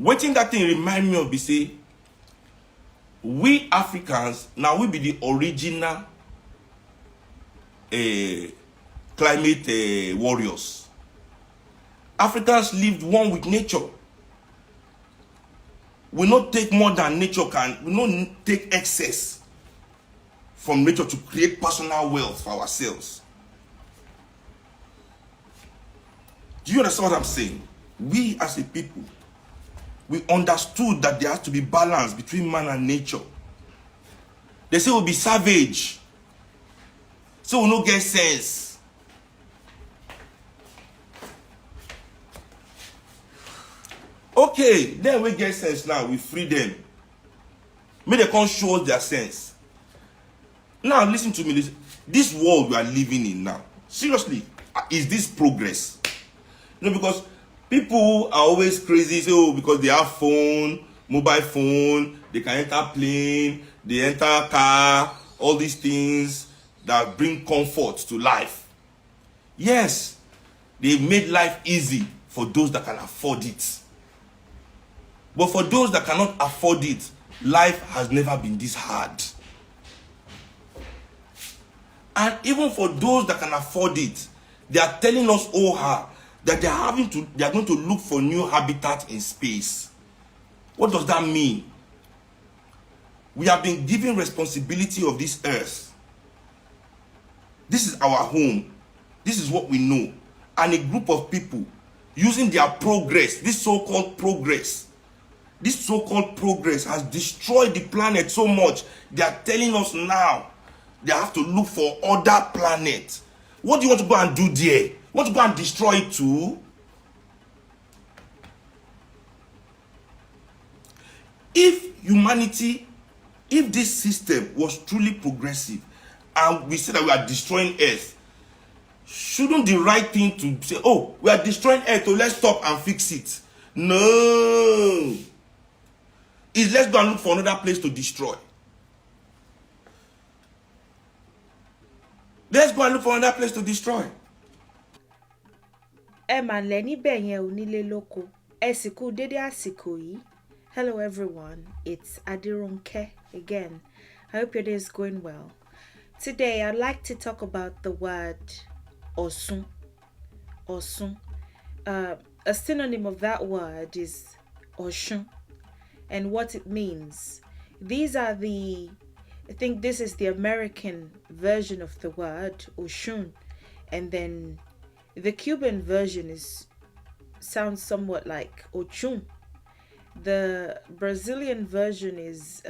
Wetin that thing remind me of be say we Africans now we be the original climate warriors. Africans lived one with nature. We not take more than nature can. We not take excess from nature to create personal wealth for ourselves. Do you understand what I'm saying? We as a people, we understood that there has to be balance between man and nature. They say we'll be savage, so we no get sense. Okay, then we get sense now, we free them. May they come show us their sense. Now listen to me, this world we are living in now, seriously, is this progress? You know, because people are always crazy, so because they have phone, mobile phone, they can enter plane, they enter car, all these things that bring comfort to life. Yes, they've made life easy for those that can afford it. But for those that cannot afford it, life has never been this hard. And even for those that can afford it, they are telling us, that they are going to look for new habitat in space. What does that mean? We have been given responsibility of this earth. This is our home. This is what we know. And a group of people using their progress, this so-called progress has destroyed the planet so much. They are telling us now they have to look for other planets. What do you want to go and do there? You want to go and destroy it too? If this system was truly progressive and we say that we are destroying Earth, shouldn't the right thing to say, we are destroying Earth, so let's stop and fix it? No. It's let's go and look for another place to destroy. Let's go and look for another place to destroy. Hello everyone, it's Adirunke again. I hope your day is going well. Today I'd like to talk about the word Osun. Osun. A synonym of that word is Oshun, and what it means. I think this is the American version of the word Oshun, and then the Cuban version sounds somewhat like Ochun. The Brazilian version is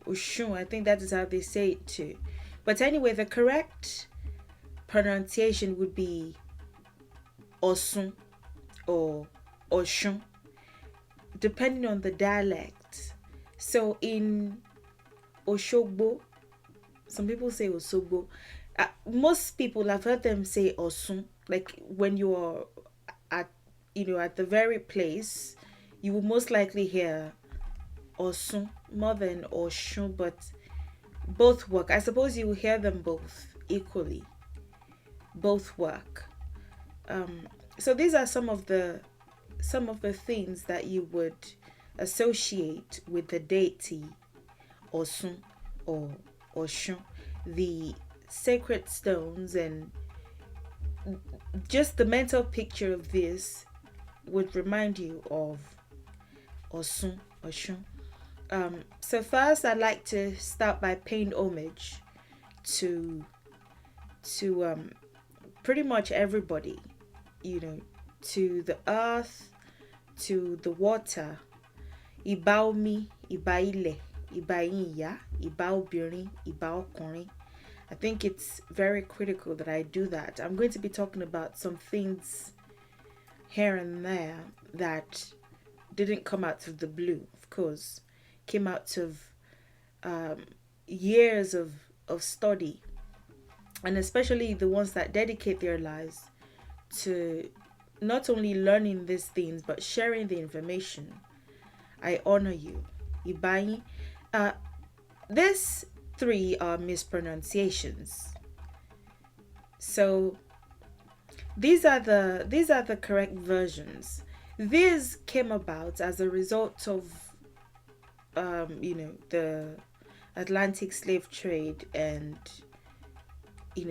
Oshun. I think that is how they say it too. But anyway, the correct pronunciation would be Osun or Oshun, depending on the dialect. So in Oshogbo, some people say Osogbo. Most people, I've heard them say Osun. Like when you are at the very place, you will most likely hear Osun more than Oshun, but both work. I suppose you will hear them both equally. Both work. So these are some of the things that you would associate with the deity Osun or Oshun, the sacred stones, and just the mental picture of this would remind you of Osun, Oshun. So first, I'd like to start by paying homage to pretty much everybody, to the earth, to the water. Ìbà omi, ìbà ilẹ̀, ìbà ìyá, ìbà obìnrin, ìbà ọkùnrin. I think it's very critical that I do that. I'm going to be talking about some things here and there that didn't come out of the blue, of course. Came out of years of study, and especially the ones that dedicate their lives to not only learning these things but sharing the information. I honor you. Ibai. These three are mispronunciations. So these are the correct versions. This came about as a result of the Atlantic slave trade, and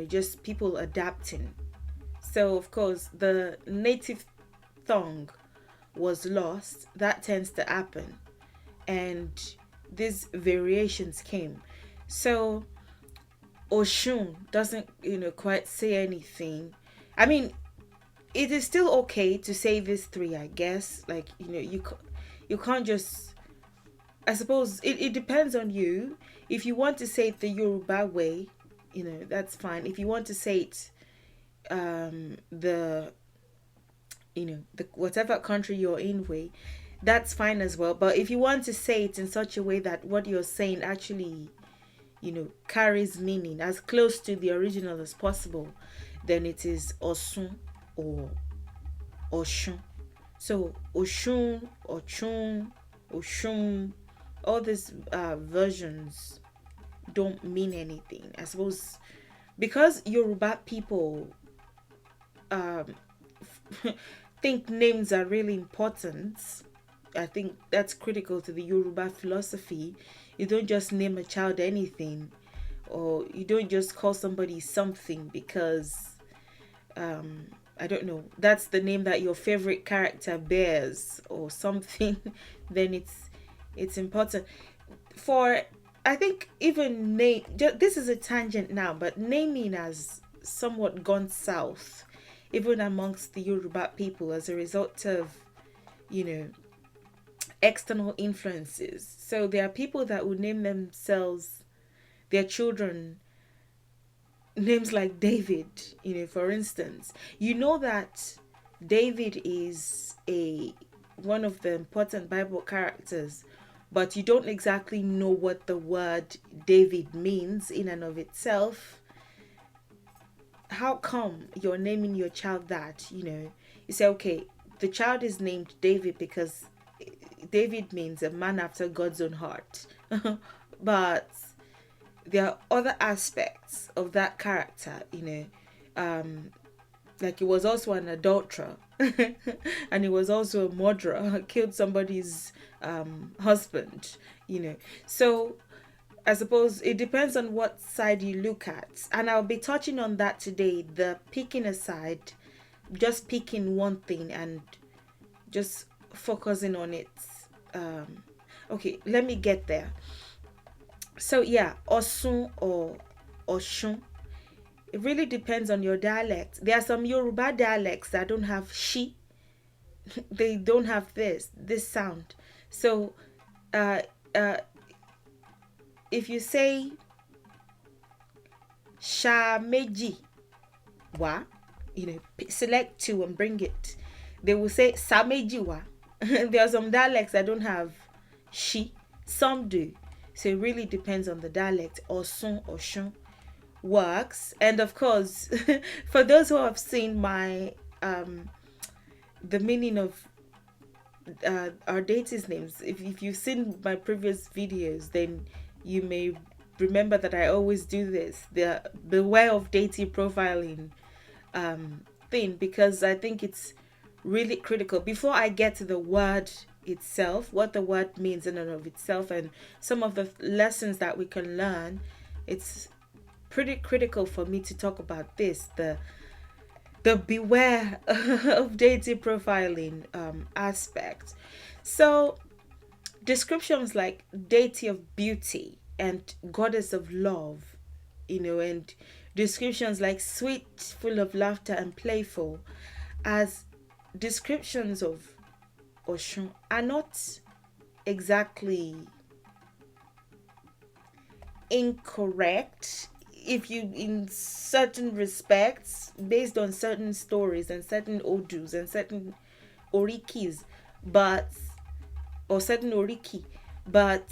just people adapting. So of course the native tongue was lost. That tends to happen, and these variations came. So Oshun doesn't quite say anything. I mean, it is still okay to say these three, I guess. Like, you can't just, I suppose it depends on you. If you want to say it the Yoruba way, that's fine. If you want to say it the the whatever country you're in way, that's fine as well. But if you want to say it in such a way that what you're saying actually carries meaning as close to the original as possible, then it is Osun or Oshun. So Oshun, Ochun, Oshun, all these versions don't mean anything, I suppose, because Yoruba people think names are really important. I think that's critical to the Yoruba philosophy. You don't just name a child anything, or you don't just call somebody something because I don't know, that's the name that your favorite character bears or something. Then it's important. For, I think, even name, this is a tangent now, but naming has somewhat gone south even amongst the Yoruba people as a result of external influences. So there are people that would name themselves, their children, names like David, for instance. That David is one of the important Bible characters, but you don't exactly know what the word David means in and of itself. How come you're naming your child that? You say, okay, the child is named David because David means a man after God's own heart. But there are other aspects of that character, like he was also an adulterer and he was also a murderer, killed somebody's husband, So I suppose it depends on what side you look at. And I'll be touching on that today, the picking aside, just picking one thing and just focusing on it. Okay, let me get there. So yeah, Osun or Oshun, it really depends on your dialect. There are some Yoruba dialects that don't have she. They don't have this sound. So if you say sha meji wa, select two and bring it, they will say sa meji wa. There are some dialects that don't have she, some do. So it really depends on the dialect. Osun, Oshun works. And of course, for those who have seen my the meaning of our deities names, if you've seen my previous videos, then you may remember that I always do this, the beware of deity profiling thing, because I think it's really critical. Before I get to the word itself, what the word means in and of itself, and some of the lessons that we can learn, it's pretty critical for me to talk about this, the beware of deity profiling aspect. So descriptions like deity of beauty and goddess of love, and descriptions like sweet, full of laughter and playful, as descriptions of Oshun, are not exactly incorrect if you, in certain respects, based on certain stories and certain odus and certain orikis, or certain oriki, but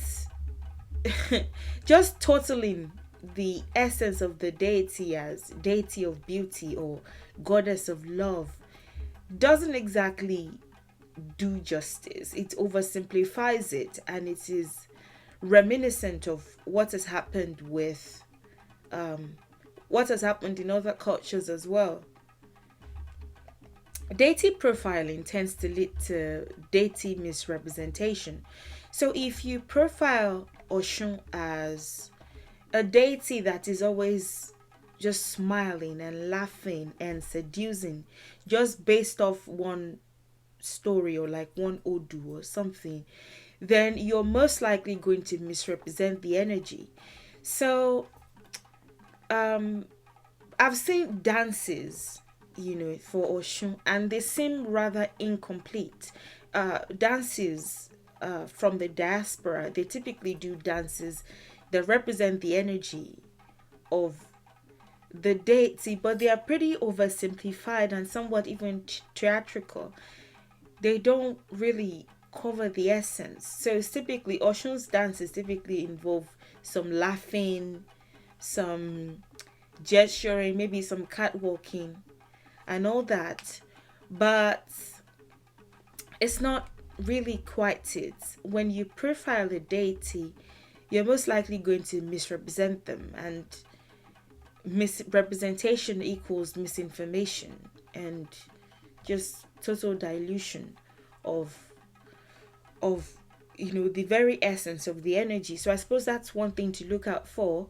just totaling the essence of the deity as deity of beauty or goddess of love doesn't exactly do justice. It oversimplifies it, and it is reminiscent of what has happened with what has happened in other cultures as well. Deity profiling tends to lead to deity misrepresentation. So if you profile Oshun as a deity that is always just smiling and laughing and seducing, just based off one story or like one odu or something, then you're most likely going to misrepresent the energy. So I've seen dances, for Oshun, and they seem rather incomplete. Dances from the diaspora, they typically do dances that represent the energy of the deity, but they are pretty oversimplified and somewhat even theatrical. They don't really cover the essence. So it's typically Oshun's dances typically involve some laughing, some gesturing, maybe some catwalking and all that. But it's not really quite it. When you profile a deity, you're most likely going to misrepresent them, and misrepresentation equals misinformation and just total dilution of the very essence of the energy. So I suppose that's one thing to look out for.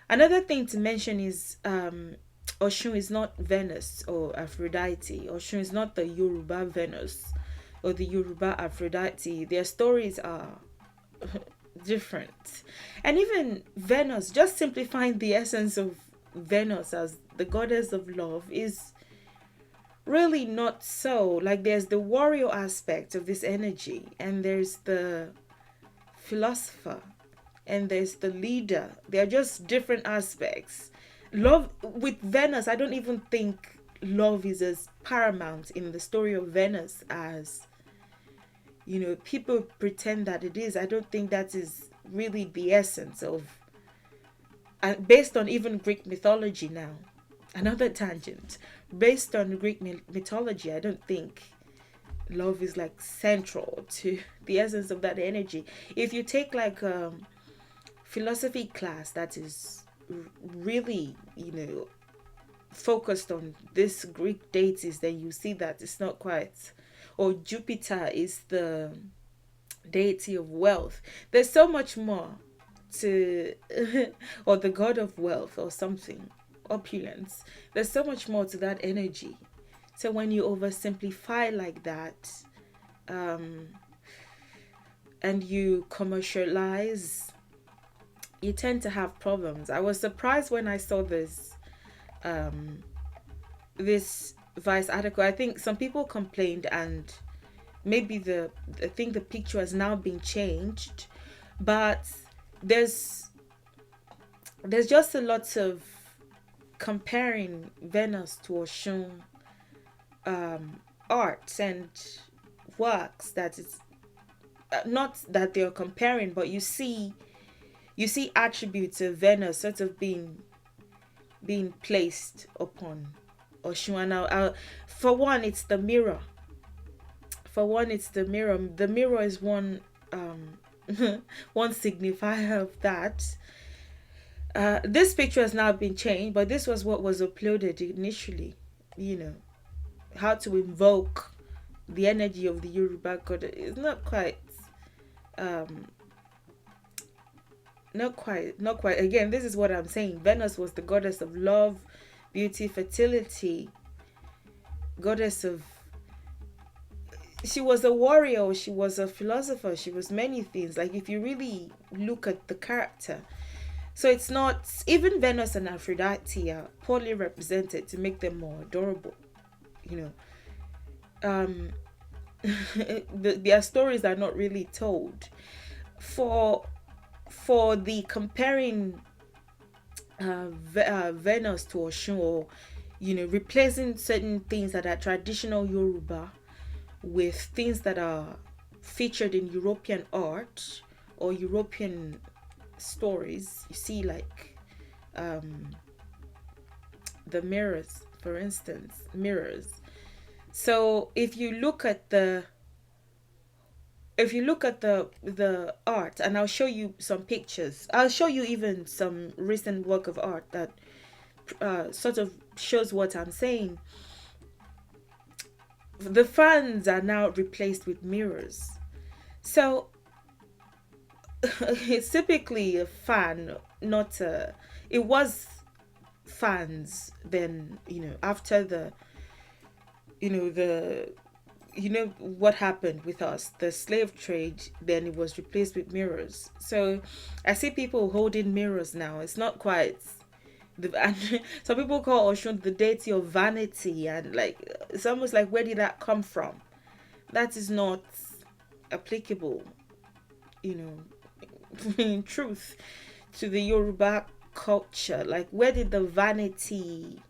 Another thing to mention is Oshun is not Venus or Aphrodite. Oshun is not the Yoruba Venus or the Yoruba Aphrodite. Their stories are different. And even Venus, just simplifying the essence of Venus as the goddess of love, is really not so. Like, there's the warrior aspect of this energy, and there's the philosopher, and there's the leader. They're just different aspects. Love with Venus, I don't even think love is as paramount in the story of Venus as people pretend that it is. I don't think that is really the essence of, and based on even Greek mythology now. Another tangent. Based on Greek mythology, I don't think love is like central to the essence of that energy. If you take like philosophy class that is really focused on this Greek deities, then you see that it's not quite. Or Jupiter is the deity of wealth. There's so much more to or the god of wealth or something, opulence. There's so much more to that energy. So when you oversimplify like that, and you commercialize, you tend to have problems. I was surprised when I saw this this Vice article. I think some people complained, and maybe I think the picture has now been changed, but there's just a lot of comparing Venus to Oshun arts and works that is not that they're comparing, but you see attributes of Venus sort of being placed upon Oshun. Now, for one, it's the mirror. The mirror is one one signifier of that. This picture has now been changed, but this was what was uploaded initially. How to invoke the energy of the Yoruba god is not quite. Not quite. Again, this is what I'm saying. Venus was the goddess of love, beauty, fertility, goddess of. She was a warrior, she was a philosopher, she was many things. Like, if you really look at the character. So it's not, even Venus and Aphrodite are poorly represented to make them more adorable. Their stories are not really told. For the comparing Venus to Oshun, or replacing certain things that are traditional Yoruba with things that are featured in European art or European stories, you see, like the mirrors, for instance, mirrors. So if you look at the art, and I'll show you some pictures, I'll show you even some recent work of art that sort of shows what I'm saying. the fans are now replaced with mirrors. So it's typically a fan, not a. It was fans. Then after the what happened with us, the slave trade. Then it was replaced with mirrors. So I see people holding mirrors now. It's not quite. And some people call Oshun the deity of vanity, and like it's almost like, where did that come from? That is not applicable, in truth, to the Yorùbá culture. Like, where did the vanity,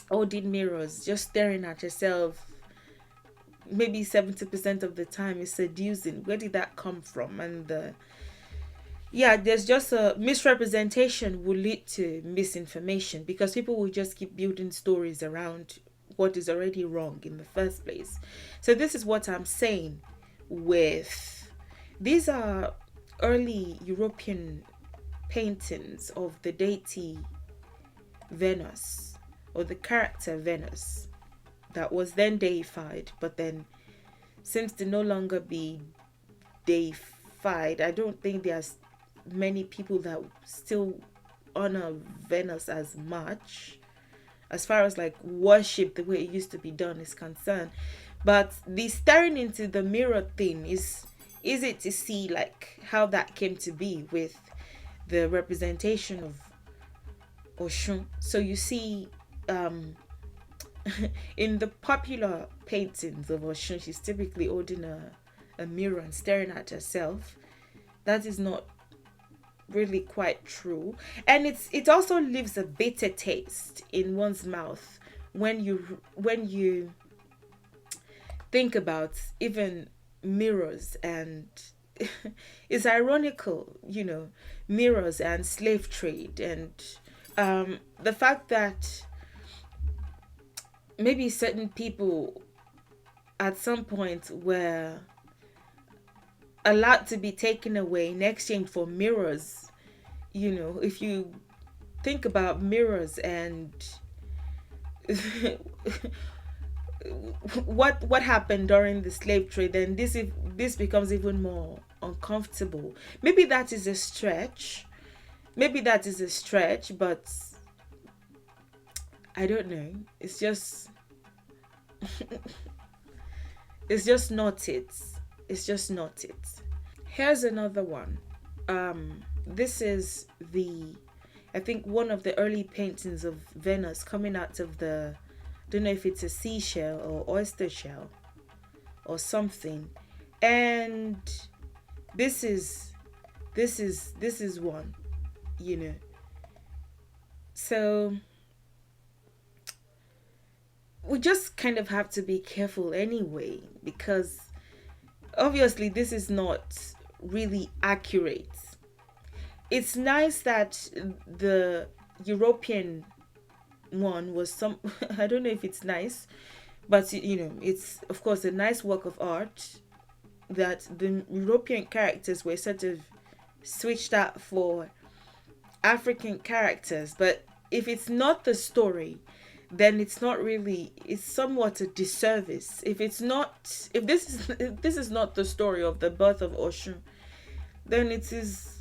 holding mirrors, just staring at yourself, maybe 70% of the time is seducing? Where did that come from? And there's just a misrepresentation will lead to misinformation, because people will just keep building stories around what is already wrong in the first place. So this is what I'm saying with these are early European paintings of the deity Venus, or the character Venus, that was then deified, but then seems to no longer be deified. I don't think there's many people that still honor Venus as much, as far as like worship the way it used to be done is concerned. But the staring into the mirror thing is easy to see, like how that came to be with the representation of Oshun. So you see, in the popular paintings of Oshun, she's typically holding a mirror and staring at herself. That is not really quite true, and it also leaves a bitter taste in one's mouth when you think about even mirrors. And it's ironical, mirrors and slave trade, and the fact that maybe certain people at some point were allowed to be taken away in exchange for mirrors. If you think about mirrors and what happened during the slave trade, then this becomes even more uncomfortable. Maybe that is a stretch. But I don't know. It's just it's just not it. It's just not it. Here's another one. This is I think one of the early paintings of Venus coming out of the, I don't know if it's a seashell or oyster shell or something. And this is one, So we just kind of have to be careful anyway, because obviously this is not really accurate. It's nice that the European one was some I don't know if it's nice, but it's of course a nice work of art that the European characters were sort of switched out for African characters. But if it's not the story, then it's somewhat a disservice. If this is not the story of the birth of Oshun, then it is,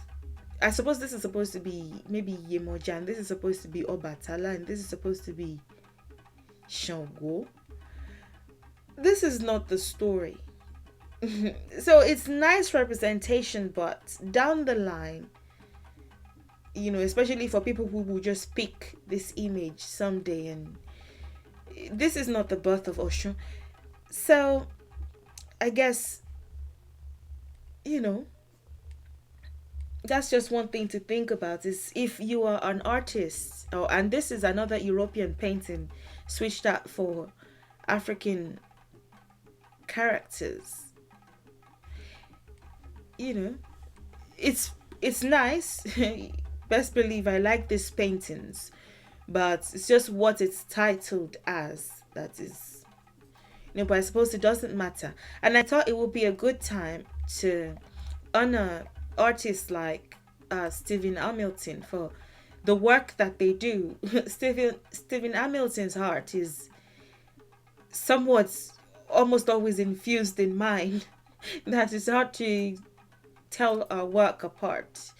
I suppose this is supposed to be maybe Yemoja, and this is supposed to be Obatala, and this is supposed to be Shango. This is not the story. So it's nice representation, but down the line, especially for people who will just pick this image someday, and this is not the birth of Oshun. So I guess, that's just one thing to think about, is if you are an artist, and this is another European painting switched out for African characters. It's nice. Best believe I like these paintings, but it's just what it's titled as that is, but I suppose it doesn't matter. And I thought it would be a good time to honor artists like Stephen Hamilton for the work that they do. Stephen Hamilton's art is somewhat almost always infused in mine that it's hard to tell our work apart.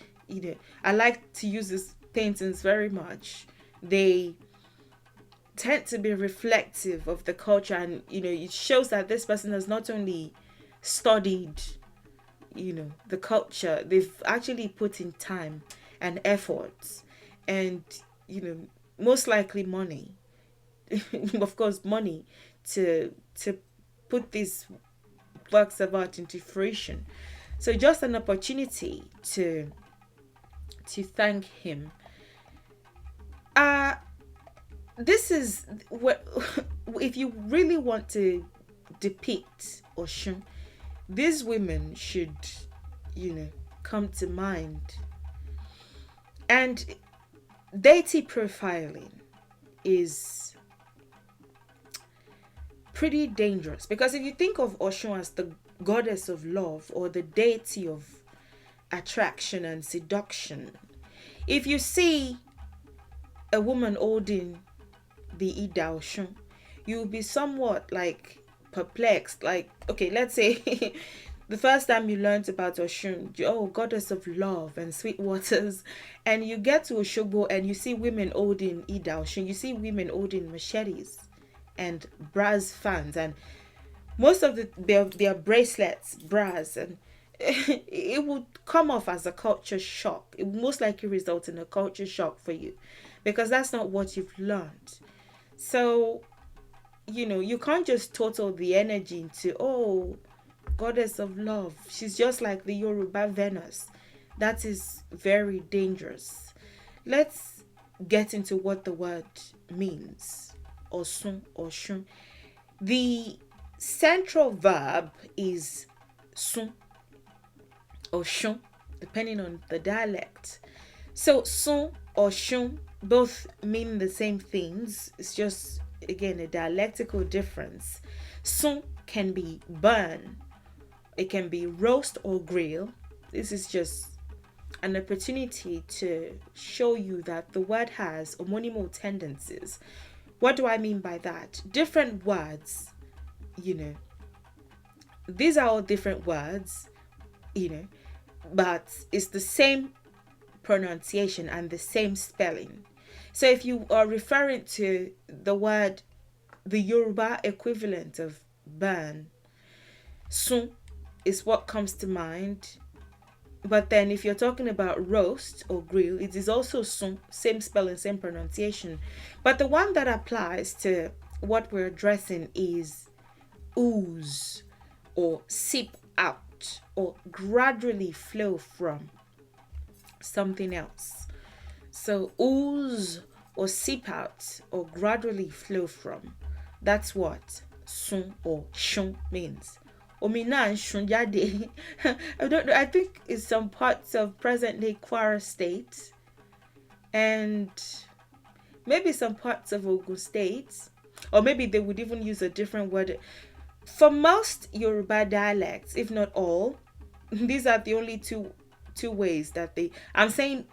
I like to use these paintings very much. They tend to be reflective of the culture, and it shows that this person has not only studied the culture, they've actually put in time and effort, and most likely money. Of course, money to put these works of art into fruition. So just an opportunity to thank him. This is what if you really want to depict Oshun, these women should come to mind. And deity profiling is pretty dangerous, because if you think of Oshun as the goddess of love or the deity of attraction and seduction, if you see a woman holding the Ida Oshun, you'll be somewhat like perplexed. Like, okay, let's say the first time you learned about Oshun, goddess of love and sweet waters, and you get to Oshogbo and you see women holding Ida Oshun, you see women holding machetes and brass fans, and most of their bracelets, brass, and it would come off as a culture shock. It would most likely result in a culture shock for you, because that's not what you've learned. So, you can't just total the energy into, goddess of love. She's just like the Yorùbá Venus. That is very dangerous. Let's get into what the word means. Osun, Oshun. The central verb is sun or shun, depending on the dialect. So sun or shun both mean the same things. It's just, again, a dialectical difference. Sun can be burn, it can be roast or grill. This is just an opportunity to show you that the word has homonymal tendencies. What do I mean by that? Different words, these are all different words, but it's the same pronunciation and the same spelling. So if you are referring to the word, the Yoruba equivalent of burn, sun is what comes to mind. But then if you're talking about roast or grill, it is also sun, same spelling, same pronunciation. But the one that applies to what we're addressing is ooze or seep out or gradually flow from something else. So ooze or seep out or gradually flow from, that's what sun or shun means. Omina and shun jade. I don't know. I think it's some parts of present-day Kwara State and maybe some parts of Ogun State, or maybe they would even use a different word. For most Yoruba dialects, if not all, these are the only two ways that they. I'm saying,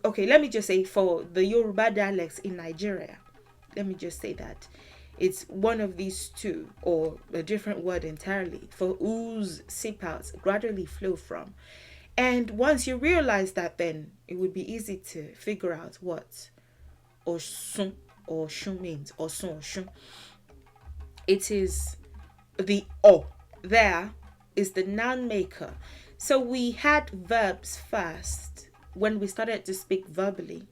okay, let me just say for the Yoruba dialects in Nigeria, let me just say that it's one of these two or a different word entirely. For ooze, seep out, gradually flow from. And once you realize that, then it would be easy to figure out what Osun or Shun means. Osun or Shun. It is the O there is the noun maker. So we had verbs first when we started to speak verbally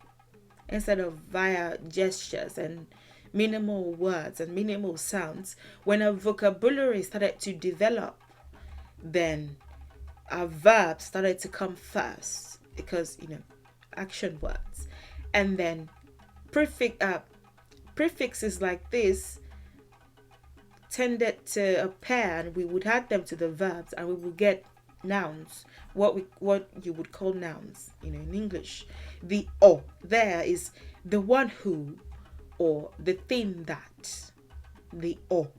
instead of via gestures and minimal words and minimal sounds. When our vocabulary started to develop, then our verbs started to come first because action words, and then prefixes like this tended to appear, and we would add them to the verbs, and we would get nouns, what you would call nouns, in English. The O there is the one who or the thing that. The O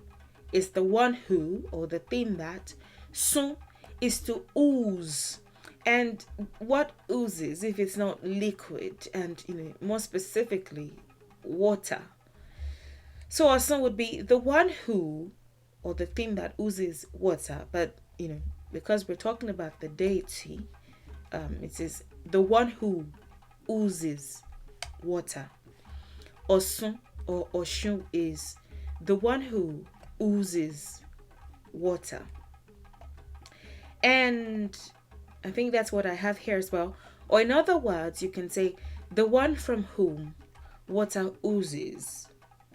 is the one who or the thing that. Sun is to ooze. And what oozes if it's not liquid, and more specifically water? So Osun would be the one who or the thing that oozes water. But because we're talking about the deity, it is the one who oozes water. Osun or Oshun is the one who oozes water. And I think that's what I have here as well. Or in other words, you can say the one from whom water oozes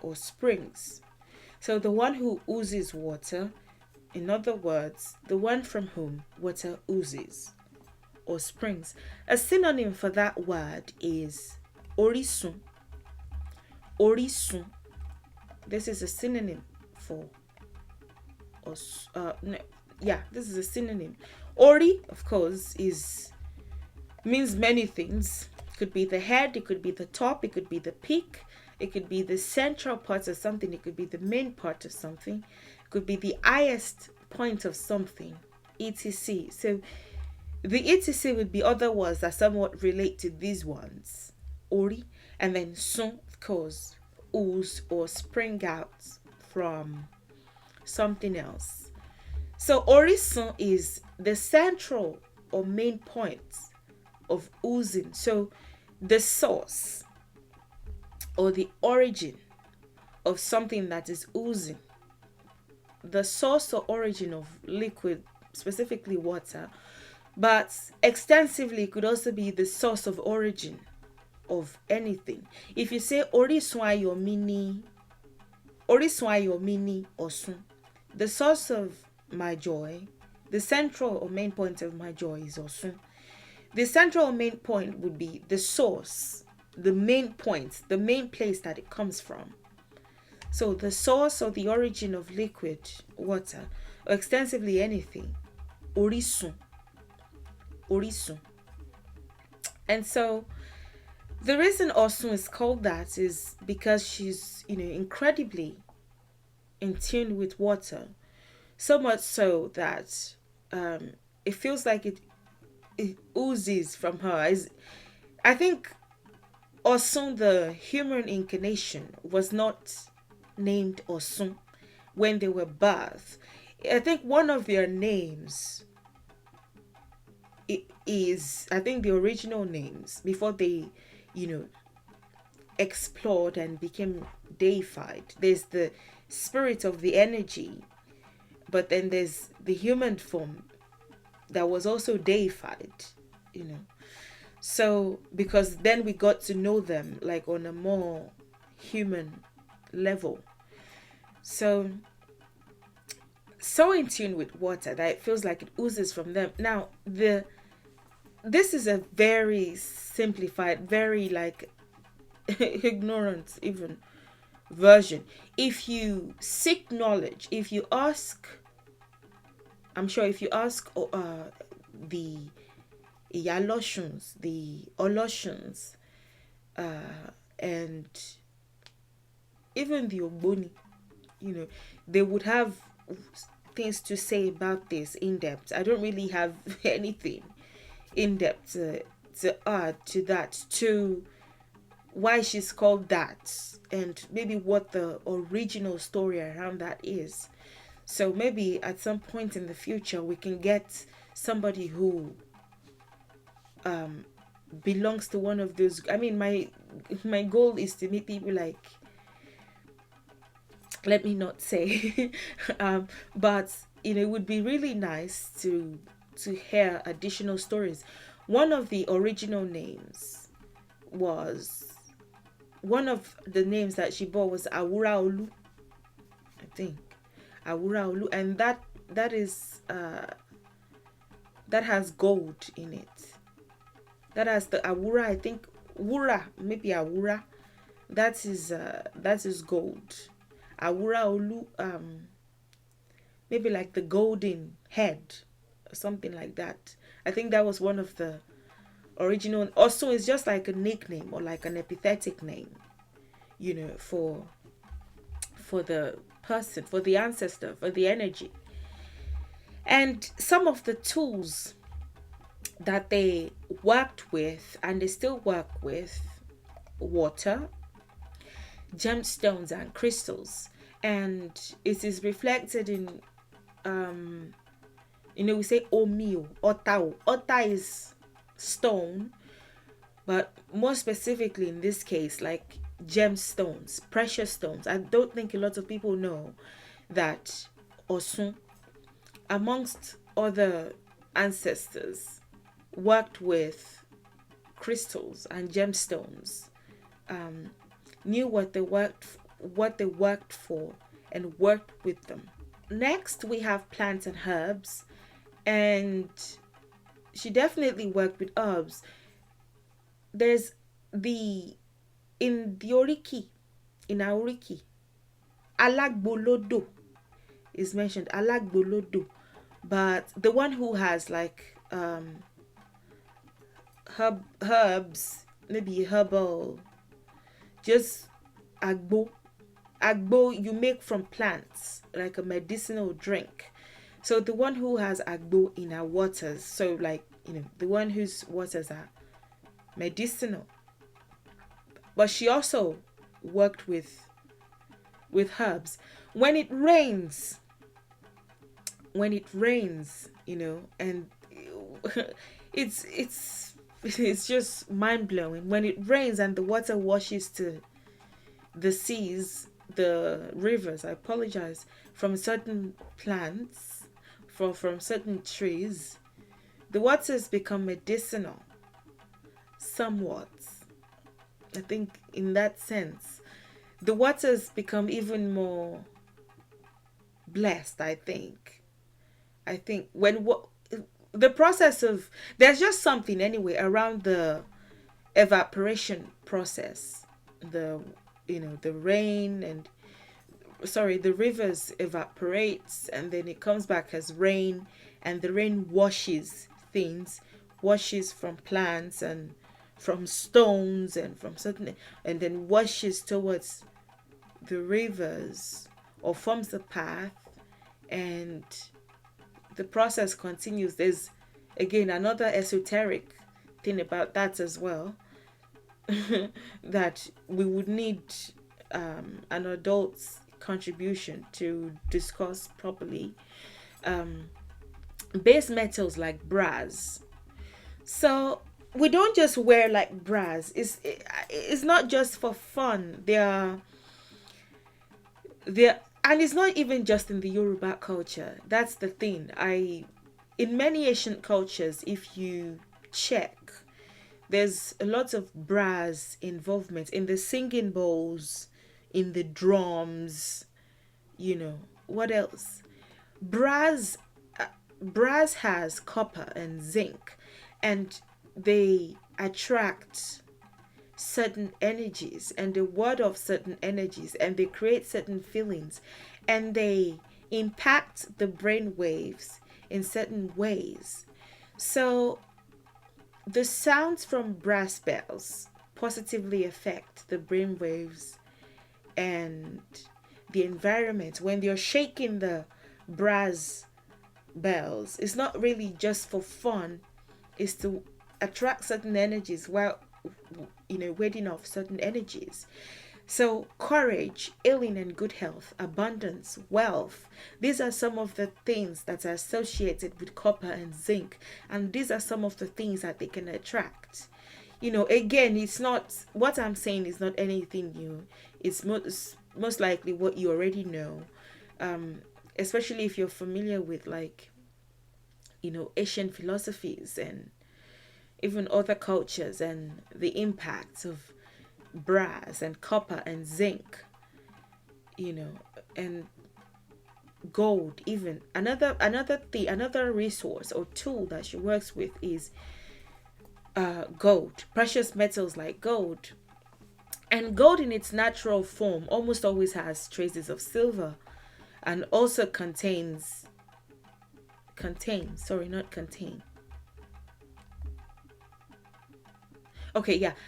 or springs. So the one who oozes water, in other words, the one from whom water oozes or springs. A synonym for that word is orisun. Orisun. This is a synonym for us. This is a synonym. Ori, of course, means many things. It could be the head, it could be the top, it could be the peak, it could be the central part of something, it could be the main part of something, it could be the highest point of something, etc. So the etc would be other words that somewhat relate to these ones. Ori, and then sun, of course, ooze or spring out from something else. So orison is the central or main point of oozing. So the source or the origin of something that is oozing. The source or origin of liquid, specifically water, but extensively it could also be the source of origin of anything. If you say orisun ayo mini Osun, the source of my joy, the central or main point of my joy is Osun. The central or main point would be the source, the main point, the main place that it comes from. So the source or the origin of liquid water, or extensively anything, orisun. And so the reason Osun is called that is because she's, incredibly in tune with water. So much so that it feels like it oozes from her. I think Osun, the human incarnation, was not named Osun when they were birthed. I think one of their names is, I think the original names before they, explored and became deified. There's the spirit of the energy, but then there's the human form that was also deified, So, because then we got to know them like on a more human level. So in tune with water that it feels like it oozes from them. Now, this is a very simplified, very like ignorant even version. If you seek knowledge, if you ask the Yaloshans, the Oloshans, and even the Ogboni, they would have things to say about this in depth. I don't really have anything in depth to add to that, to why she's called that, and maybe what the original story around that is. So maybe at some point in the future we can get somebody who belongs to one of those. I mean, my goal is to meet people like, let me not say but it would be really nice to hear additional stories. One of the original names was, one of the names that she bore was Awura Olu, I think. Awura Olu, and that is that has gold in it. That has the Awura, I think Wura, maybe Awura. That is gold. Awura Olu, maybe like the golden head or something like that. I think that was one of the original. Also, it's just like a nickname or like an epithetic name, for the person, for the ancestor, for the energy. And some of the tools that they worked with, and they still work with, water, gemstones, and crystals. and it is reflected in we say omio, otao. Ota is stone, but more specifically in this case, like gemstones, precious stones. I don't think a lot of people know that Osun, amongst other ancestors, worked with crystals and gemstones, knew what they worked for, and worked with them. Next, we have plants and herbs, and she definitely worked with herbs. There's in our Oriki, Alagbolodo is mentioned, Alagbolodo, but the one who has like herbs, maybe herbal, just agbo. Agbo you make from plants, like a medicinal drink. So the one who has agbo in our waters, so like, the one whose waters are medicinal. But she also worked with herbs. When it rains, and it's just mind blowing. When it rains and the water washes to the seas, the rivers, I apologize, from certain plants, from certain trees, the waters become medicinal somewhat. I think in that sense, the waters become even more blessed. I think when the process of, there's just something anyway around the evaporation process, the rain, and the rivers evaporates and then it comes back as rain, and the rain washes things, washes from plants and from stones and from certain, and then washes towards the rivers or forms a path, and the process continues. There's again another esoteric thing about that as well, that we would need an adult's contribution to discuss properly. Base metals like brass. So we don't just wear like brass. It's not just for fun. They're and it's not even just in the Yoruba culture. That's the thing. In many ancient cultures, if you check, there's a lot of brass involvement in the singing bowls, in the drums. What else? Brass has copper and zinc, and they attract certain energies and the word of certain energies, and they create certain feelings, and they impact the brain waves in certain ways. So the sounds from brass bells positively affect the brain waves and the environment. When you're shaking the brass bells, it's not really just for fun, it's to attract certain energies while warding off certain energies. So courage, healing and good health, abundance, wealth, these are some of the things that are associated with copper and zinc, and these are some of the things that they can attract. Again, it's not, what I'm saying is not anything new. It's most likely what you already know, especially if you're familiar with Asian philosophies and even other cultures, and the impacts of brass and copper and zinc, and gold. Even another resource or tool that she works with is gold, precious metals like gold. And gold in its natural form almost always has traces of silver, and also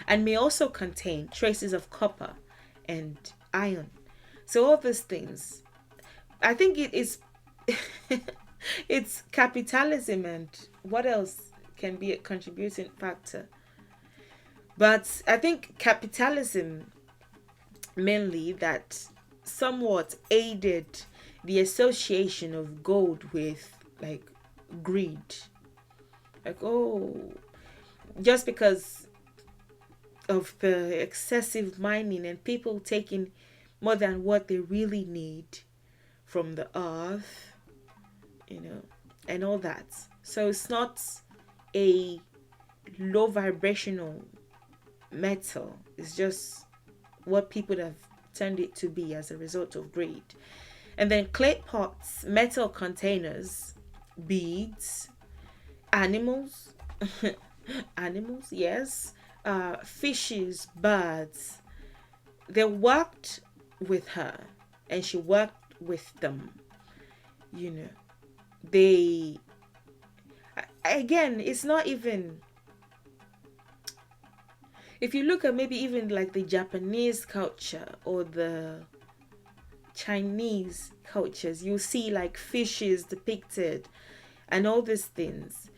and may also contain traces of copper and iron. So all these things, I think it is it's capitalism, and what else can be a contributing factor. But I think capitalism mainly, that somewhat aided the association of gold with like greed. Like, oh, just because of the excessive mining and people taking more than what they really need from the earth, and all that. So it's not a low vibrational metal, it's just what people have turned it to be as a result of greed. And then clay pots, metal containers, beads, animals, animals, yes, fishes, birds. They worked with her, and she worked with them. They, again, it's not even, if you look at maybe even like the Japanese culture or the Chinese cultures, you'll see like fishes depicted and all these things.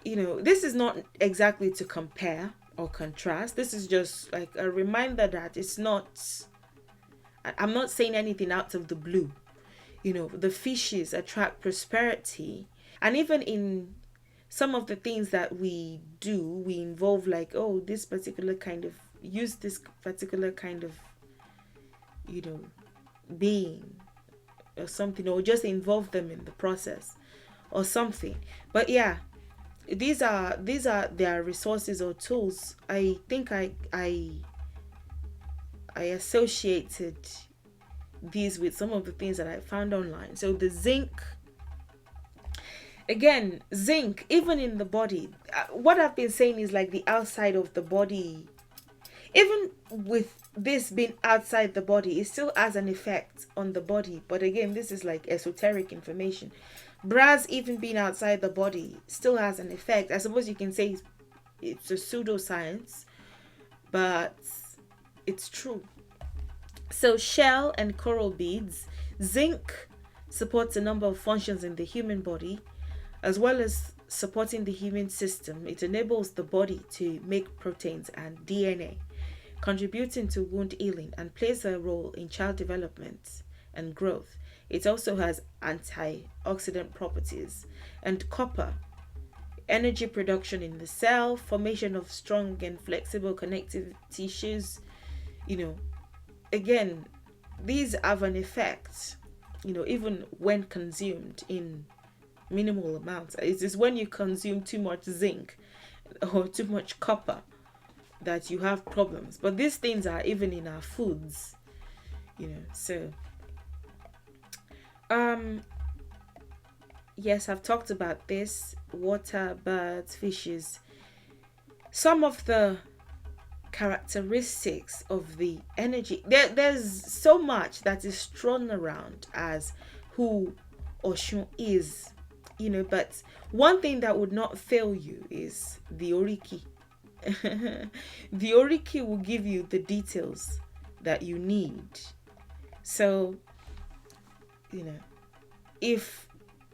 This is not exactly to compare or contrast. This is just like a reminder that I'm not saying anything out of the blue. The fishes attract prosperity. And even in some of the things that we do, we involve like, oh, this particular kind of, use this particular kind of, being or something, or just involve them in the process or something. But yeah, these are their resources or tools. I think I associated these with some of the things that I found online. So the zinc, again, zinc, even in the body, what I've been saying is like the outside of the body. Even with this being outside the body, it still has an effect on the body. But again, this is like esoteric information. Brass, even being outside the body, still has an effect. I suppose you can say it's a pseudoscience, but it's true. So shell and coral beads. Zinc supports a number of functions in the human body, as well as supporting the immune system. It enables the body to make proteins and DNA, contributing to wound healing, and plays a role in child development and growth. It also has antioxidant properties. And copper, energy production in the cell, formation of strong and flexible connective tissues. Again, these have an effect, even when consumed in minimal amounts. It is when you consume too much zinc or too much copper that you have problems. But these things are even in our foods, so yes, I've talked about this. Water, birds, fishes. Some of the characteristics of the energy, there's so much that is thrown around as who Oshun is, but one thing that would not fail you is the oriki. The oriki will give you the details that you need. So if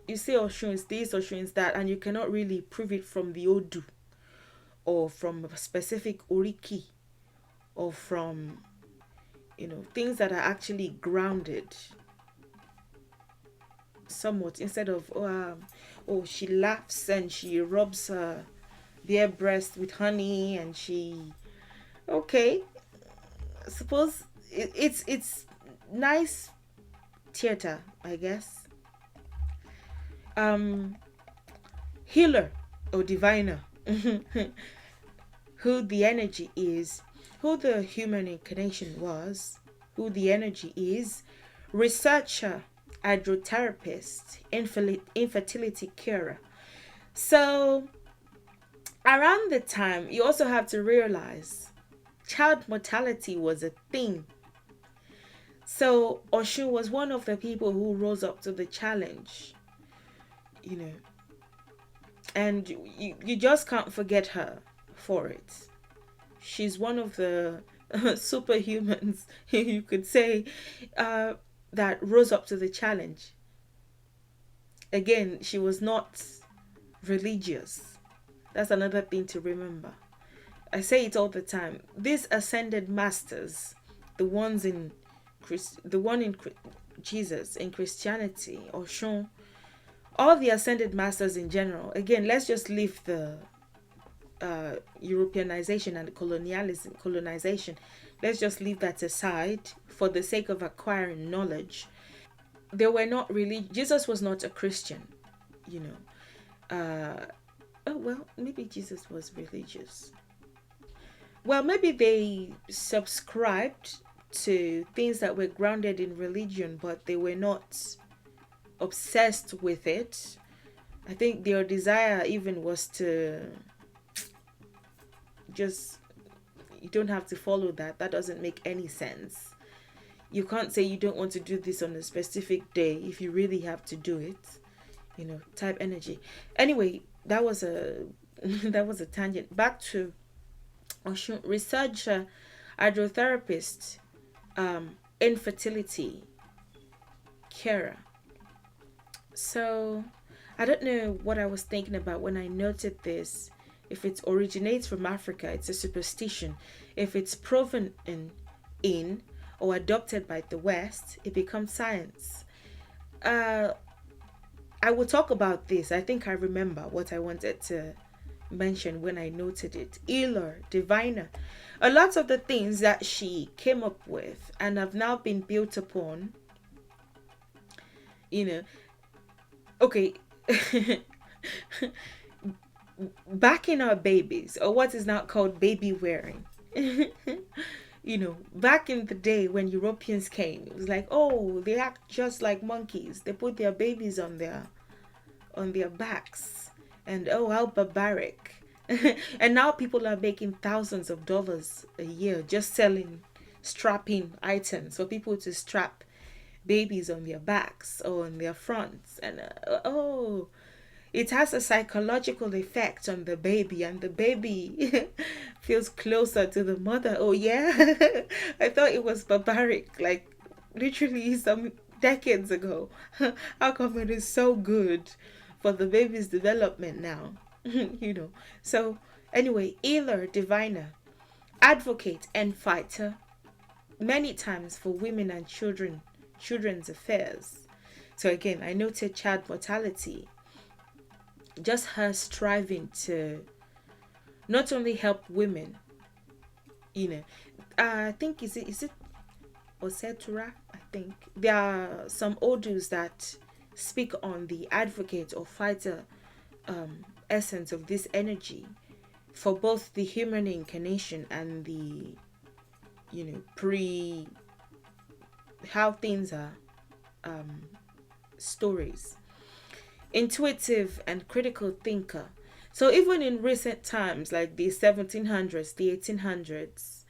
you say Oshun is this, Oshun is that, and you cannot really prove it from the Odu or from a specific oriki, or from things that are actually grounded somewhat, instead of she laughs and she rubs her bare breast with honey and she, okay, suppose it's nice theater, I guess. Healer or diviner. Who the energy is, who the human incarnation was, who the energy is. Researcher, hydrotherapist, infertility curer. So around the time, you also have to realize child mortality was a thing. So Oshun was one of the people who rose up to the challenge, and you just can't forget her for it. She's one of the superhumans, you could say, that rose up to the challenge. Again, she was not religious. That's another thing to remember. I say it all the time. These ascended masters, the ones in the one in Jesus in Christianity, Oshun, all the ascended masters in general. Again, let's just leave the Europeanization and colonization. Let's just leave that aside for the sake of acquiring knowledge. They were not really. Jesus was not a Christian, you know. Oh well, maybe Jesus was religious. Well, maybe they subscribed to things that were grounded in religion, but they were not obsessed with it. I think their desire even was to just, you don't have to follow that. That doesn't make any sense. You can't say you don't want to do this on a specific day if you really have to do it. You know, type energy. Anyway, that was a that was a tangent. Back to Oshun, researcher, hydrotherapist, infertility carer. So I don't know what I was thinking about when I noted this. If it originates from Africa, it's a superstition. If it's proven in or adopted by the West, it becomes science. I will talk about this. I think I remember what I wanted to mention when I noted it. Healer, diviner. A lot of the things that she came up with and have now been built upon, you know, okay, back in our babies, or what is now called baby wearing. You know, back in the day when Europeans came, it was like, oh, they act just like monkeys. They put their babies on their backs, and oh, how barbaric. And now people are making thousands of dollars a year just selling strapping items for people to strap babies on their backs or on their fronts. And oh, it has a psychological effect on the baby, and the baby feels closer to the mother. Oh yeah. I thought it was barbaric, like literally some decades ago. How come it is so good for the baby's development now? You know. So anyway, healer, diviner, advocate, and fighter, many times for women and children's affairs. So again, I noted child mortality, just her striving to not only help women, you know. I think is it Osetura? I think there are some Odus that speak on the advocate or fighter essence of this energy for both the human incarnation and the, you know, pre how things are stories. Intuitive and critical thinker. So even in recent times, like the 1700s, the 1800s,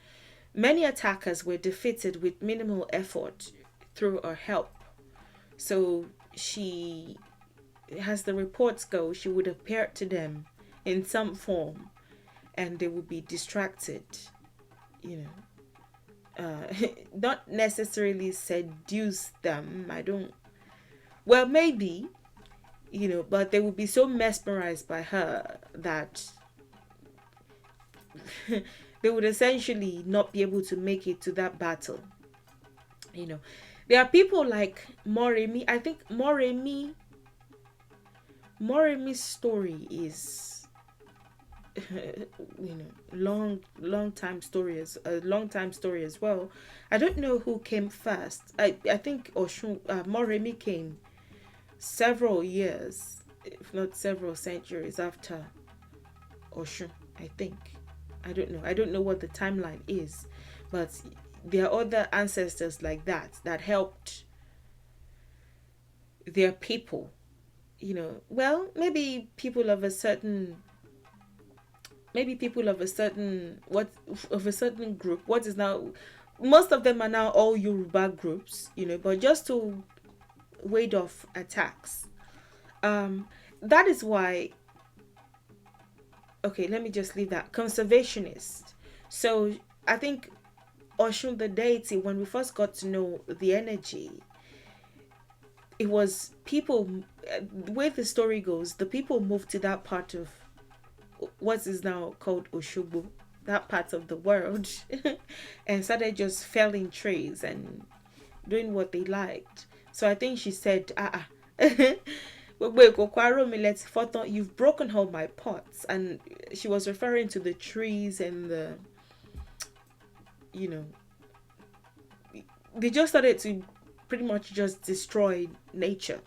many attackers were defeated with minimal effort through her help. So she, as the reports go, she would appear to them in some form and they would be distracted, you know. Not necessarily seduce them. Well, maybe, you know, but they would be so mesmerized by her that they would essentially not be able to make it to that battle. You know, there are people like Moremi. I think Moremi's story is, you know, long time story as well. I don't know who came first. I think Oshun, Moremi came several years, if not several centuries after Oshun, I think. I don't know what the timeline is, but there are other ancestors like that helped their people, you know. Well, maybe people of a certain group. What is now, most of them are now all Yorùbá groups, you know, but just to ward off attacks. That is why, okay, let me just leave that. Conservationist. So I think Oshun, the deity, when we first got to know the energy, it was people, the way the story goes, the people moved to that part of what is now called Oshogbo, that part of the world, and started just felling trees and doing what they liked. So I think she said, you've broken all my pots. And she was referring to the trees and the, you know, they just started to pretty much just destroy nature.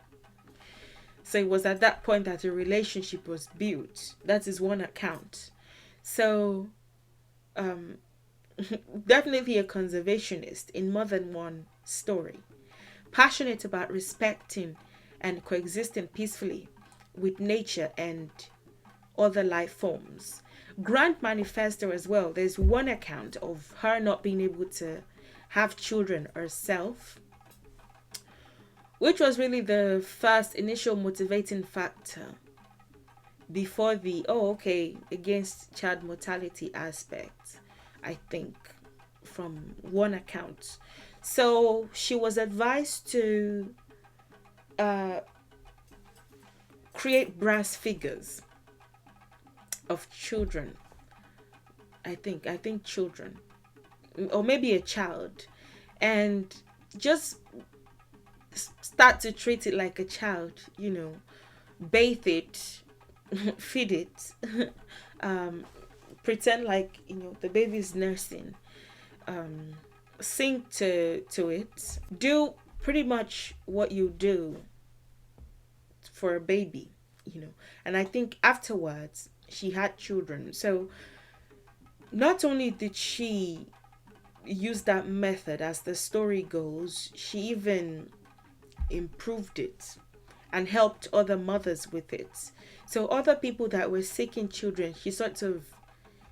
So it was at that point that a relationship was built. That is one account. So definitely a conservationist in more than one story, passionate about respecting and coexisting peacefully with nature and other life forms. Grand manifesto as well. There's one account of her not being able to have children herself, which was really the first initial motivating factor before the against child mortality aspect, I think, from one account. So she was advised to create brass figures of children. I think children, or maybe a child, and just start to treat it like a child, bathe it, feed it, pretend like, the baby's nursing, sing to it, do pretty much what you do for a baby, and I think afterwards she had children. So not only did she use that method, as the story goes, she even improved it and helped other mothers with it. So other people that were seeking children, she sort of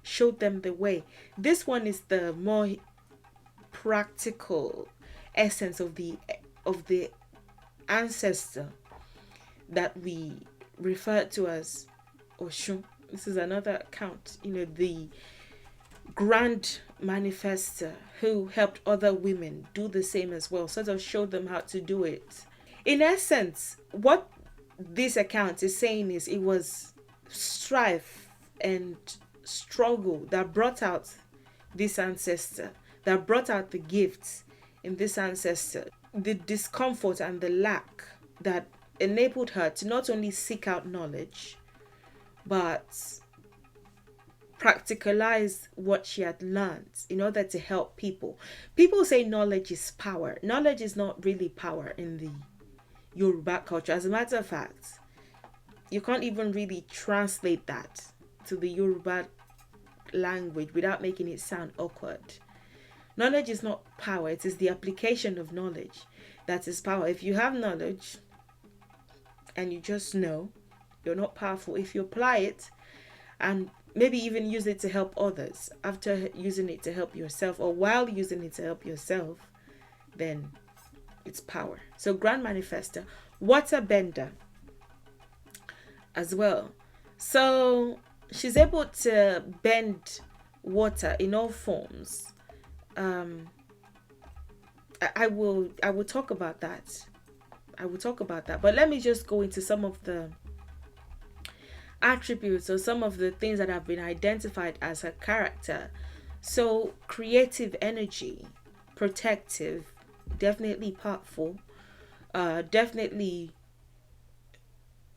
showed them the way. This one is the more practical essence of the ancestor that we refer to as Oshun. This is another account, the grand manifester who helped other women do the same as well, sort of showed them how to do it. In essence, what this account is saying is it was strife and struggle that brought out this ancestor, that brought out the gifts in this ancestor, the discomfort and the lack that enabled her to not only seek out knowledge, but practicalize what she had learned in order to help people. People say knowledge is power. Knowledge is not really power in the Yorùbá culture. As a matter of fact, you can't even really translate that to the Yorùbá language without making it sound awkward. Knowledge is not power. It is the application of knowledge that is power. If you have knowledge and you just know, you're not powerful. If you apply it and maybe even use it to help others, after using it to help yourself, or while using it to help yourself, then it's power. So Grand Manifester, water bender as well. So she's able to bend water in all forms. I will talk about that. But let me just go into some of the attributes or some of the things that have been identified as her character. So creative energy, protective, definitely powerful, definitely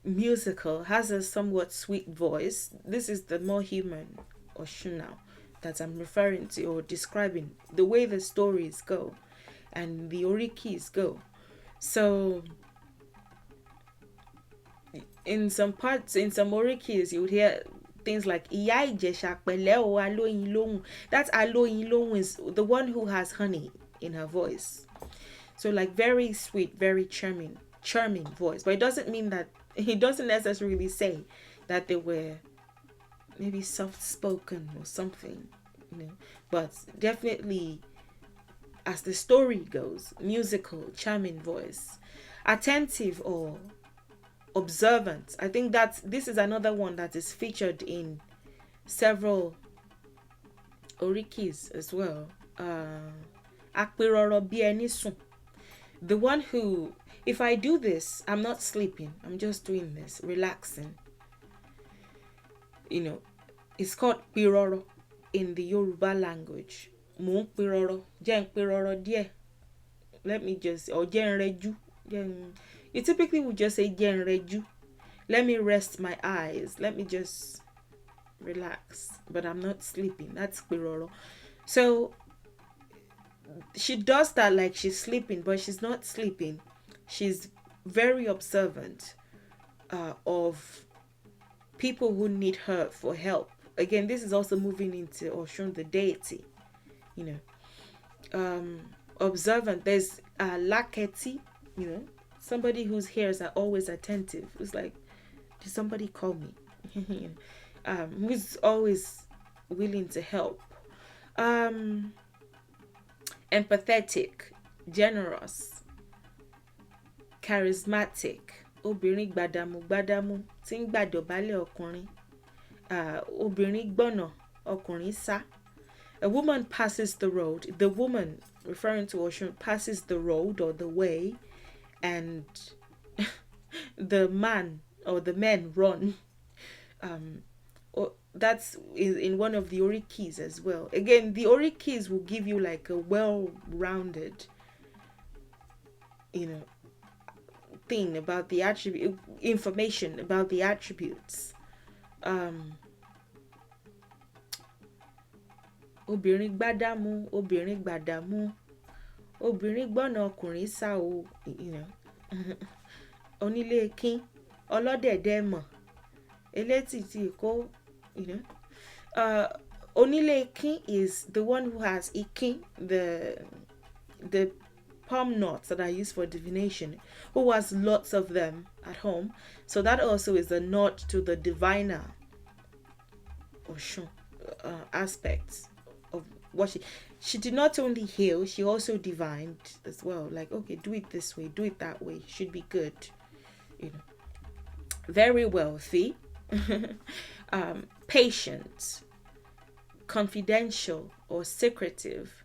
musical, has a somewhat sweet voice. This is the more human Oshun now that I'm referring to or describing, the way the stories go and the orikis go. So in some parts, in some orikis, you would hear things like Ìyá Ìjẹ̀ṣà pẹ̀lẹ́ o alóyin lóhùn. That alóyin lóhùn is the one who has honey in her voice. So like very sweet, very charming voice. But it doesn't mean that, it doesn't necessarily say that they were maybe soft-spoken or something, But definitely, as the story goes, musical, charming voice. Attentive or observant. I think that this is another one that is featured in several orikis as well. Apiroro bí ẹni sùn. The one who, if I do this, I'm not sleeping, I'm just doing this, relaxing. It's called piroro in the Yorùbá language. Mo ń piroro, jẹ́ ń piroro díẹ̀. let me just, or Jenreju. You typically would just say Jenreju. Let me rest my eyes. Let me just relax. But I'm not sleeping. That's Quiroro. So she does that like she's sleeping, but she's not sleeping. She's very observant of people who need her for help. Again, this is also moving into Oshun, the deity. You know, observant. There's Laketi. You know, somebody whose ears are always attentive. It's like, did somebody call me? Who's always willing to help. Empathetic, generous, charismatic. Obìnrin gbàdàmú gbàdàmú tí ń gbàdọ̀bálẹ̀ ọkùnrin. Obìnrin gbọ̀nà ọkùnrin sá. A woman passes the road. The woman, referring to Oshun, passes the road or the way, and the man or the men run. That's in one of the orikis as well. Again, the orikis will give you like a well-rounded, thing about the attribute, information about the attributes. Obìnrin gbàdàmú, obìnrin gbàdàmú, obìnrin gbọ̀nà ọkùnrin sá o, onílé kín, ọlọ́dẹ̀dẹ̀ mọ̀, elétìtì kó, onílé kín is the one who has ikin, the palm knots that are used for divination, who has lots of them at home. So that also is a nod to the diviner Oshun aspects of what she did not only heal, she also divined as well. Like, okay, do it this way, do it that way, should be good. Very wealthy, patient, confidential or secretive,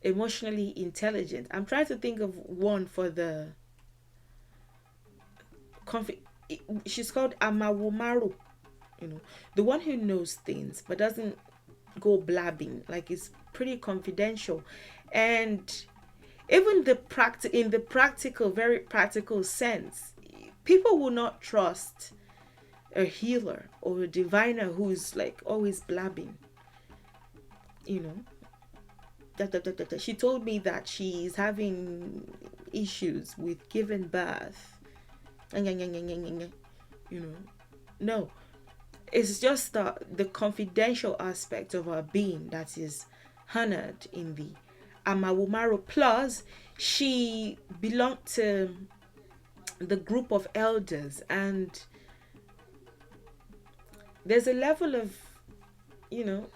emotionally intelligent. I'm trying to think of one for the she's called Amawumaru, the one who knows things but doesn't go blabbing, like it's pretty confidential. And even in the practical, very practical sense, people will not trust a healer or a diviner who's like always blabbing. She told me that she's having issues with giving birth. No, it's just the confidential aspect of her being that is honored in the Amawumaru. Plus, she belonged to the group of elders, and there's a level of,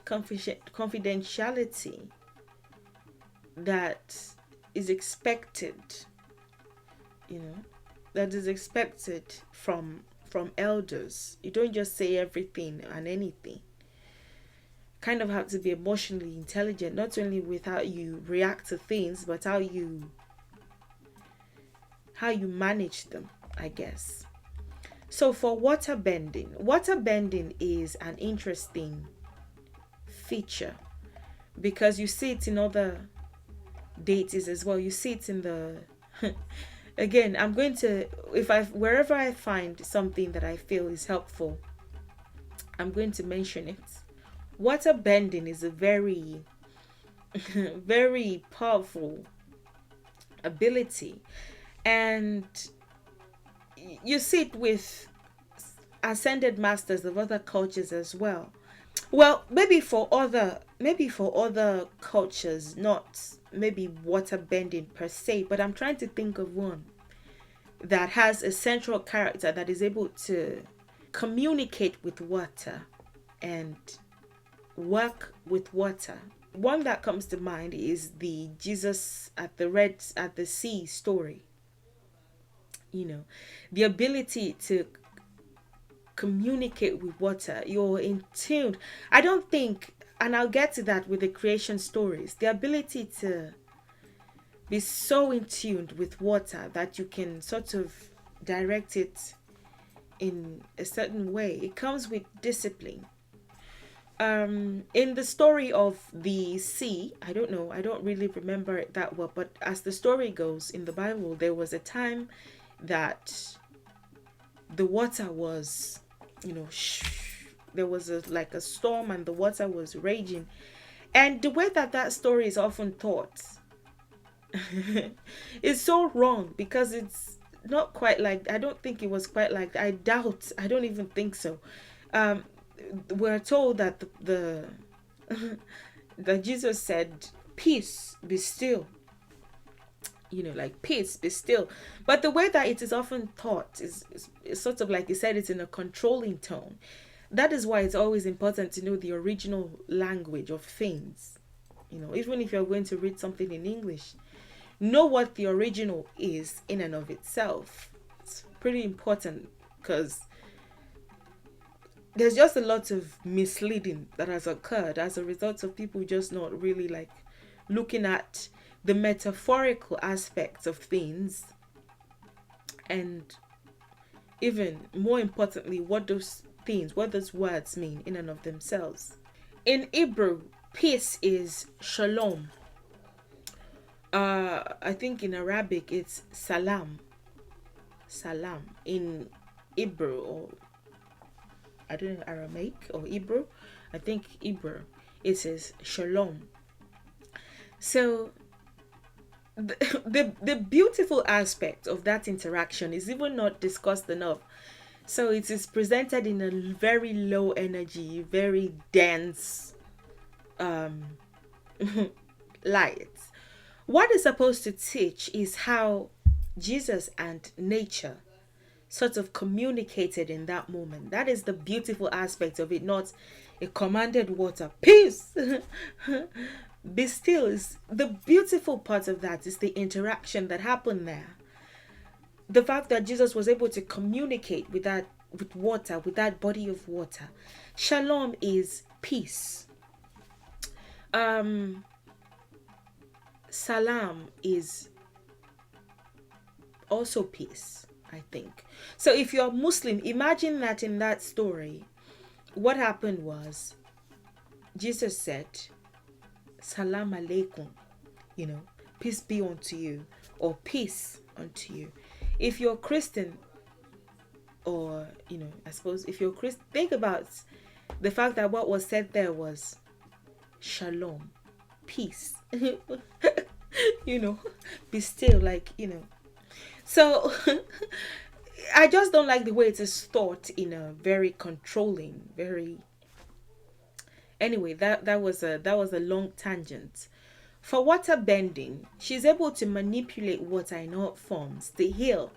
confidentiality that is expected, that is expected from elders. You don't just say everything and anything. Kind of have to be emotionally intelligent, not only with how you react to things, but how you manage them, I guess. So for water bending is an interesting feature because you see it in other deities as well. You see it in the again, I'm going to, wherever I find something that I feel is helpful, I'm going to mention it. Water bending is a very very powerful ability, and you see it with ascended masters of other cultures as well. Well, maybe for other cultures, not maybe water bending per se, but I'm trying to think of one that has a central character that is able to communicate with water and work with water. One that comes to mind is the Jesus at the sea story. The ability to communicate with water. You're in tune. I don't think, and I'll get to that with the creation stories, the ability to be so in tune with water that you can sort of direct it in a certain way. It comes with discipline. In the story of the sea, I don't know, I don't really remember it that well, but as the story goes in the Bible, there was a time that the water was, there was like a storm and the water was raging. And the way that that story is often taught is so wrong, because it's not quite like, I don't think it was quite like, I doubt, I don't even think so. um we're told that that Jesus said, peace be still, like, peace be still. But the way that it is often taught is sort of like he said it in a controlling tone. That is why it's always important to know the original language of things. Even if you're going to read something in English, know what the original is in and of itself. It's pretty important, because there's just a lot of misleading that has occurred as a result of people just not really like looking at the metaphorical aspects of things, and even more importantly, what those words mean in and of themselves. In Hebrew, peace is shalom. I think in Arabic it's salam. Salam. In Hebrew, or I don't know, Aramaic or Hebrew, I think Hebrew, it says shalom. So the beautiful aspect of that interaction is even not discussed enough. So it is presented in a very low energy, very dense light. What it's supposed to teach is how Jesus and nature sort of communicated in that moment. That is the beautiful aspect of it, not a commanded water, peace, be still. Is the beautiful part of that is the interaction that happened there. The fact that Jesus was able to communicate with water, with that body of water. Shalom is peace. Salam is also peace, I think. So if you're Muslim, imagine that in that story, what happened was Jesus said, Salam alaikum, peace be unto you, or peace unto you. If you're Christian, or, I suppose if you're Christian, think about the fact that what was said there was shalom, peace, be still, like, So I just don't like the way it is taught in a very controlling, very. Anyway, that was a long tangent. For water bending, she's able to manipulate water in all forms to heal.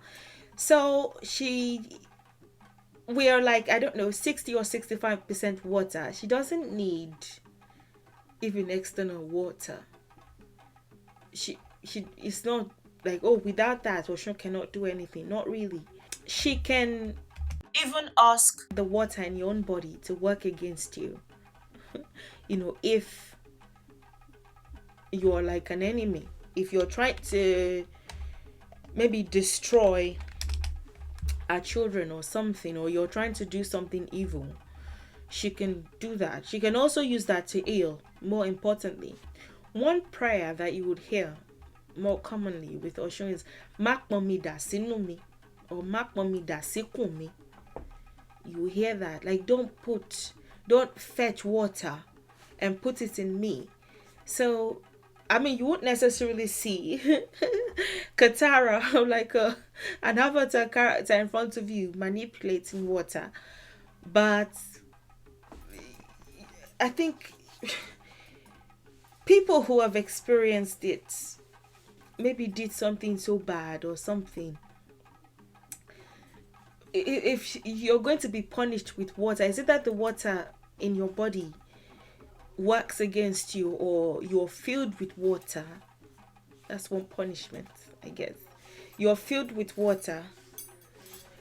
So we are like, I don't know, 60 or 65% water. She doesn't need even external water. She it's not like, oh, without that Oshun cannot do anything. Not really. She can even ask the water in your own body to work against you. If you're like an enemy, if you're trying to maybe destroy our children or something, or you're trying to do something evil, she can do that. She can also use that to heal. More importantly, one prayer that you would hear more commonly with Oshun is Makmomi da sinumi, or Makmomi da sikumi. You hear that, like, don't fetch water and put it in me. So I mean, you won't necessarily see Katara, like an avatar character in front of you manipulating water, but I think people who have experienced it maybe did something so bad or something. If you're going to be punished with water, is it that the water in your body works against you, or you're filled with water? That's one punishment, I guess. You're filled with water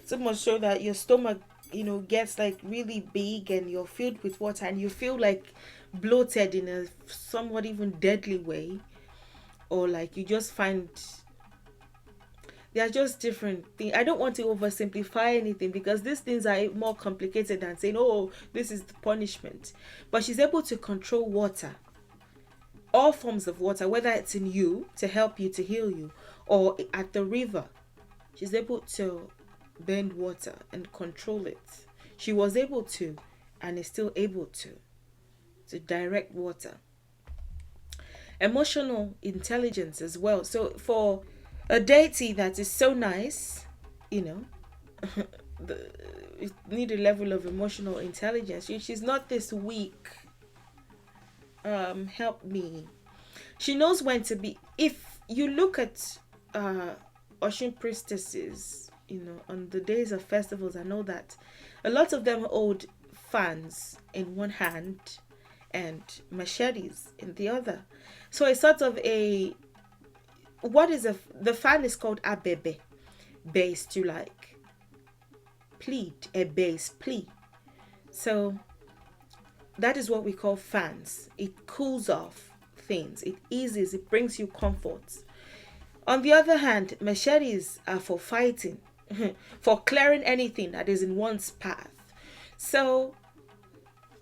so much so that your stomach, gets like really big, and you're filled with water, and you feel like bloated in a somewhat even deadly way, or like you just find They are just different things. I don't want to oversimplify anything because these things are more complicated than saying, oh, this is the punishment. But she's able to control water, all forms of water, whether it's in you to help you to heal you or at the river. She's able to bend water and control it. She was able to and is still able to direct water. Emotional intelligence as well. So for a deity that is so nice, you know, you need a level of emotional intelligence. She's not this weak. Help me. She knows when to be. If you look at Oshun priestesses, you know, on the days of festivals, I know that a lot of them hold fans in one hand and machetes in the other. So it's sort of a, what is the fan is called abebe, base to like plead, a base plea. So that is what we call fans. It cools off things, it eases, it brings you comfort. On the other hand, machetes are for fighting, for clearing anything that is in one's path. So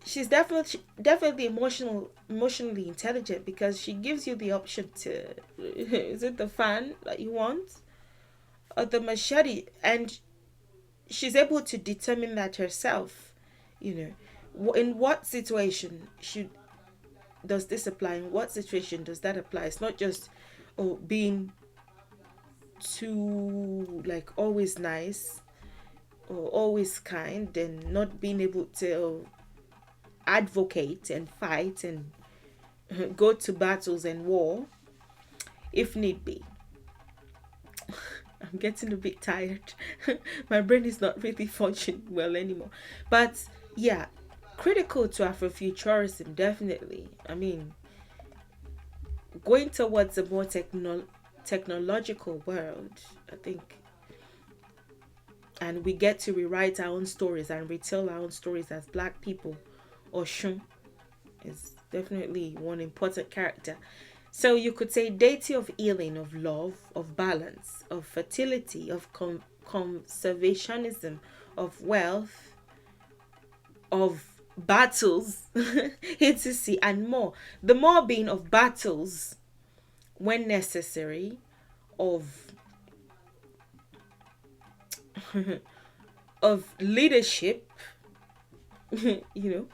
she's definitely emotionally intelligent because she gives you the option to is it the fan that you want or the machete, and she's able to determine that herself. You know, in what situation does this apply? In what situation does that apply? It's not just being too like always nice or always kind and not being able to advocate and fight and go to battles and war if need be. I'm getting a bit tired. My brain is not really functioning well anymore. But yeah, critical to Afrofuturism, definitely. I mean, going towards a more technological world, I think, and we get to rewrite our own stories and retell our own stories as Black people. Oshun is definitely one important character. So you could say deity of healing, of love, of balance, of fertility, of conservationism, of wealth, of battles, etc., and more. The more being of battles when necessary, of of leadership, you know,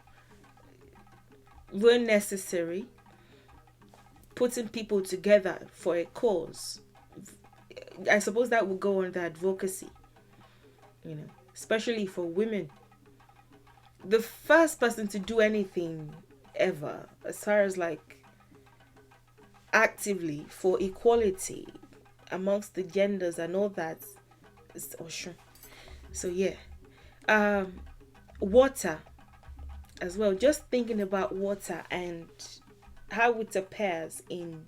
when necessary, putting people together for a cause. I suppose that would go under advocacy, you know, especially for women. The first person to do anything ever, as far as like actively for equality amongst the genders and all that, is Oshun. So yeah, water as well. Just thinking about water and how it appears in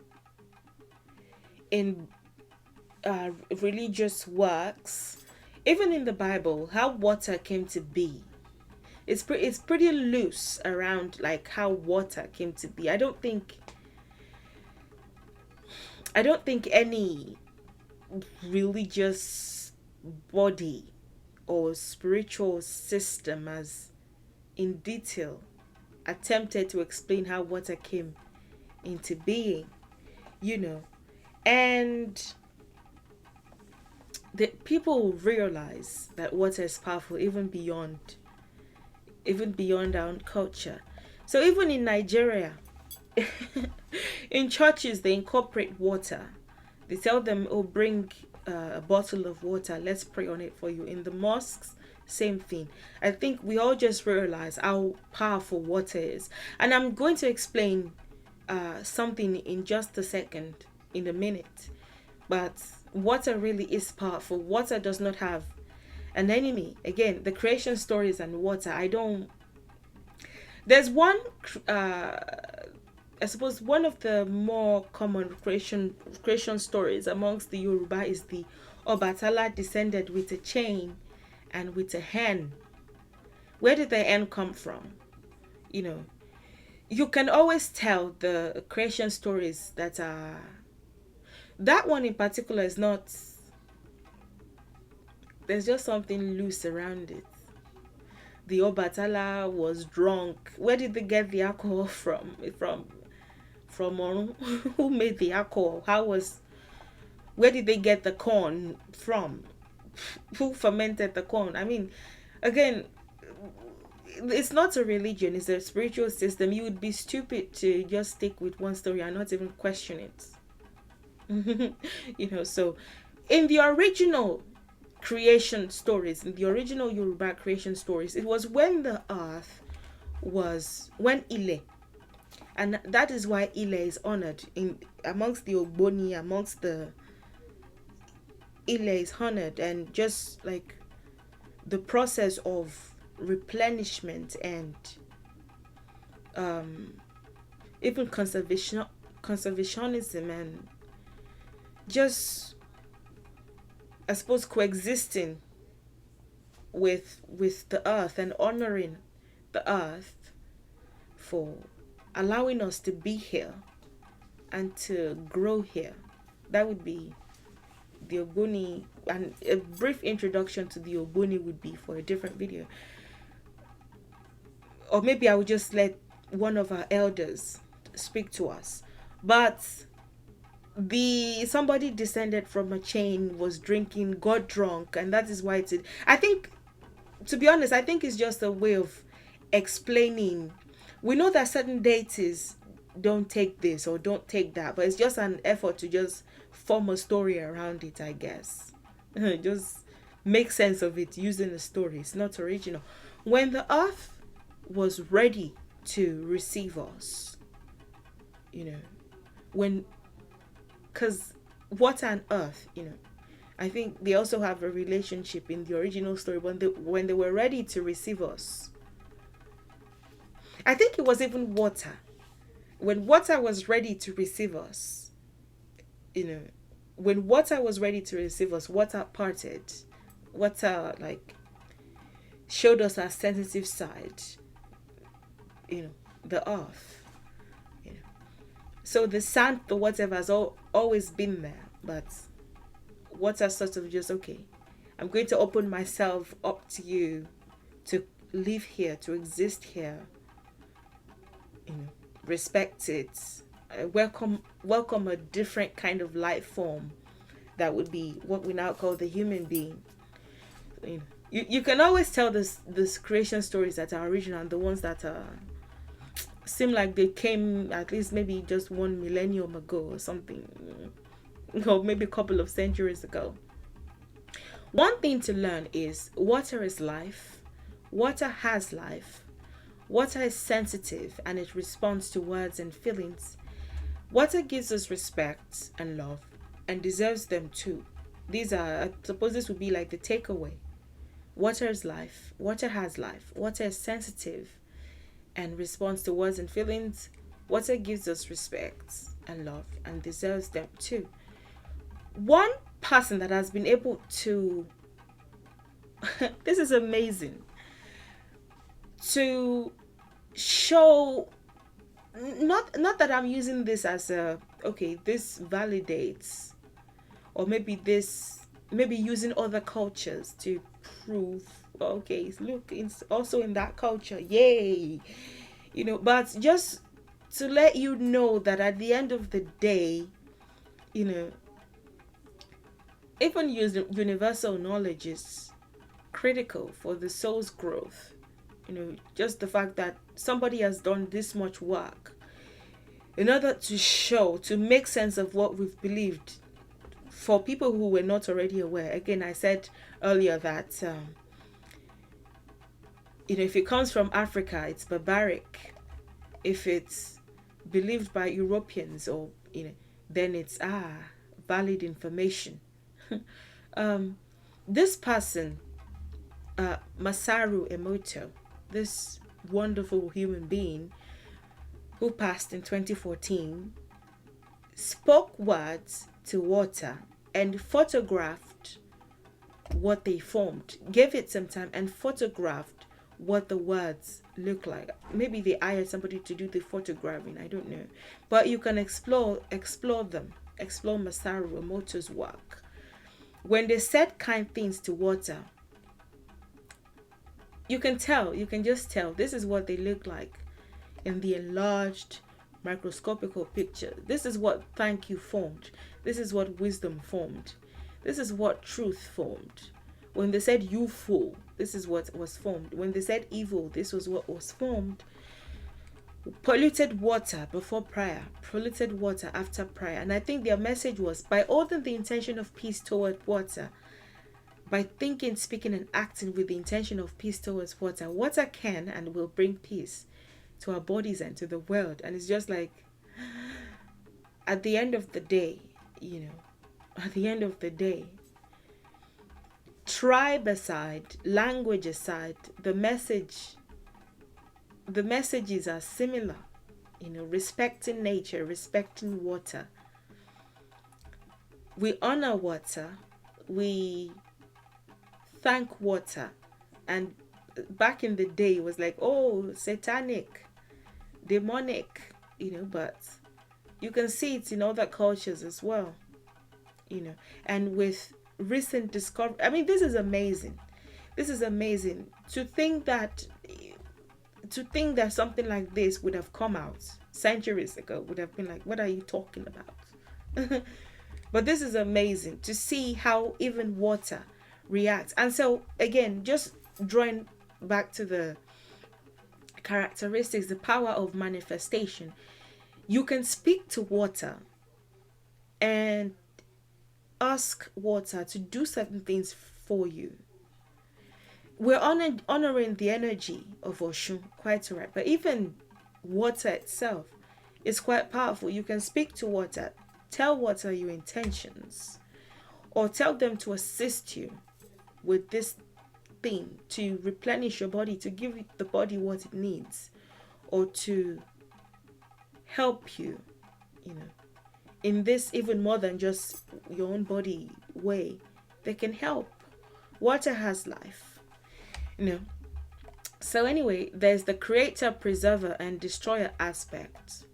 religious works, even in the Bible, how water came to be. It's pretty loose around like how water came to be. I don't think any religious body or spiritual system has in detail attempted to explain how water came into being, you know. And the people realize that water is powerful even beyond our own culture. So even in Nigeria, in churches, they incorporate water. They tell them, oh, bring a bottle of water, let's pray on it for you. In the mosques, same thing. I think we all just realize how powerful water is. And I'm going to explain something in just a second, in a minute. But water really is powerful. Water does not have an enemy. Again, the creation stories and water, there's one I suppose one of the more common creation stories amongst the Yorùbá is the Obatala descended with a chain and with a hen. Where did the hen come from? You know, you can always tell the creation stories that one in particular is not there's just something loose around it. The Obatala was drunk. Where did they get the alcohol from? From Orun? Who made the alcohol? Where did they get the corn from? Who fermented the corn? I mean, again, it's not a religion, it's a spiritual system. You would be stupid to just stick with one story and not even question it. So in the original creation stories, in the original Yoruba creation stories, it was when the earth when Ile, and that is why Ile is honored in amongst the Ogboni, amongst the Ile is honored, and just like the process of replenishment and even conservationism and just, I suppose, coexisting with the earth and honoring the earth for allowing us to be here and to grow here. That would be the Ogoni, and a brief introduction to the Ogoni would be for a different video. Or maybe I would just let one of our elders speak to us. But somebody descended from a chain, was drinking, got drunk, and that is why it's it. I think, to be honest, I think it's just a way of explaining. We know that certain deities don't take this or don't take that, but it's just an effort to just form a story around it, I guess. Just make sense of it using a story. It's not original. When the earth was ready to receive us, because water and earth, I think they also have a relationship in the original story. When they were ready to receive us, I think it was even water. When water was ready to receive us, when water was ready to receive us, water parted. Water showed us our sensitive side, the earth. So the sand, the whatever has always been there, but water sort of just, okay, I'm going to open myself up to you to live here, to exist here, respect it, welcome a different kind of life form that would be what we now call the human being. You can always tell this creation stories that are original and the ones that seem like they came at least maybe just 1 millennium ago or something, or maybe a couple of centuries ago. One thing to learn is water is life. Water has life. Water is sensitive and it responds to words and feelings. Water gives us respect and love and deserves them too. These are, I suppose this would be like the takeaway. Water is life. Water has life. Water is sensitive and responds to words and feelings. Water gives us respect and love and deserves them too. One person that has been able to this is amazing, to show, not that I'm using this as a, okay, this validates, or maybe using other cultures to prove, okay, look, it's also in that culture, yay, but just to let you know that at the end of the day, even universal knowledge is critical for the soul's growth. Just the fact that somebody has done this much work in order to make sense of what we've believed, for people who were not already aware. Again, I said earlier that if it comes from Africa, it's barbaric. If it's believed by Europeans, or then it's valid information. This person, Masaru Emoto, this wonderful human being who passed in 2014, spoke words to water and photographed what they formed, gave it some time and photographed what the words look like. Maybe they hired somebody to do the photographing, I don't know, but you can explore them, explore Masaru Emoto's work. when they said kind things to water, you can just tell this is what they look like in the enlarged microscopical picture. This is what thank you formed. This is what wisdom formed. This is what truth formed. When they said you fool, this is what was formed. When they said evil, this was what was formed. Polluted water before prayer, polluted water after prayer. And I think their message was, by holding the intention of peace toward water, by thinking, speaking, and acting with the intention of peace towards water, water can and will bring peace to our bodies and to the world. And it's just like, at the end of the day, at the end of the day, tribe aside, language aside, the messages are similar. Respecting nature, respecting water. We honor water. We thank water. And back in the day, it was like, oh, satanic, demonic, but you can see it in other cultures as well, and with recent discovery. I mean, this is amazing. This is amazing to think that something like this would have come out centuries ago, would have been like, what are you talking about? But this is amazing to see how even water reacts. And so again, just drawing back to the characteristics, the power of manifestation. You can speak to water and ask water to do certain things for you. We're honoring the energy of Oshun, quite right. But even water itself is quite powerful. You can speak to water, tell water your intentions, or tell them to assist you with this thing, to replenish your body, to give the body what it needs, or to help you, in this even more than just your own body way. They can help. Water has life. So anyway, there's the creator, preserver, and destroyer aspect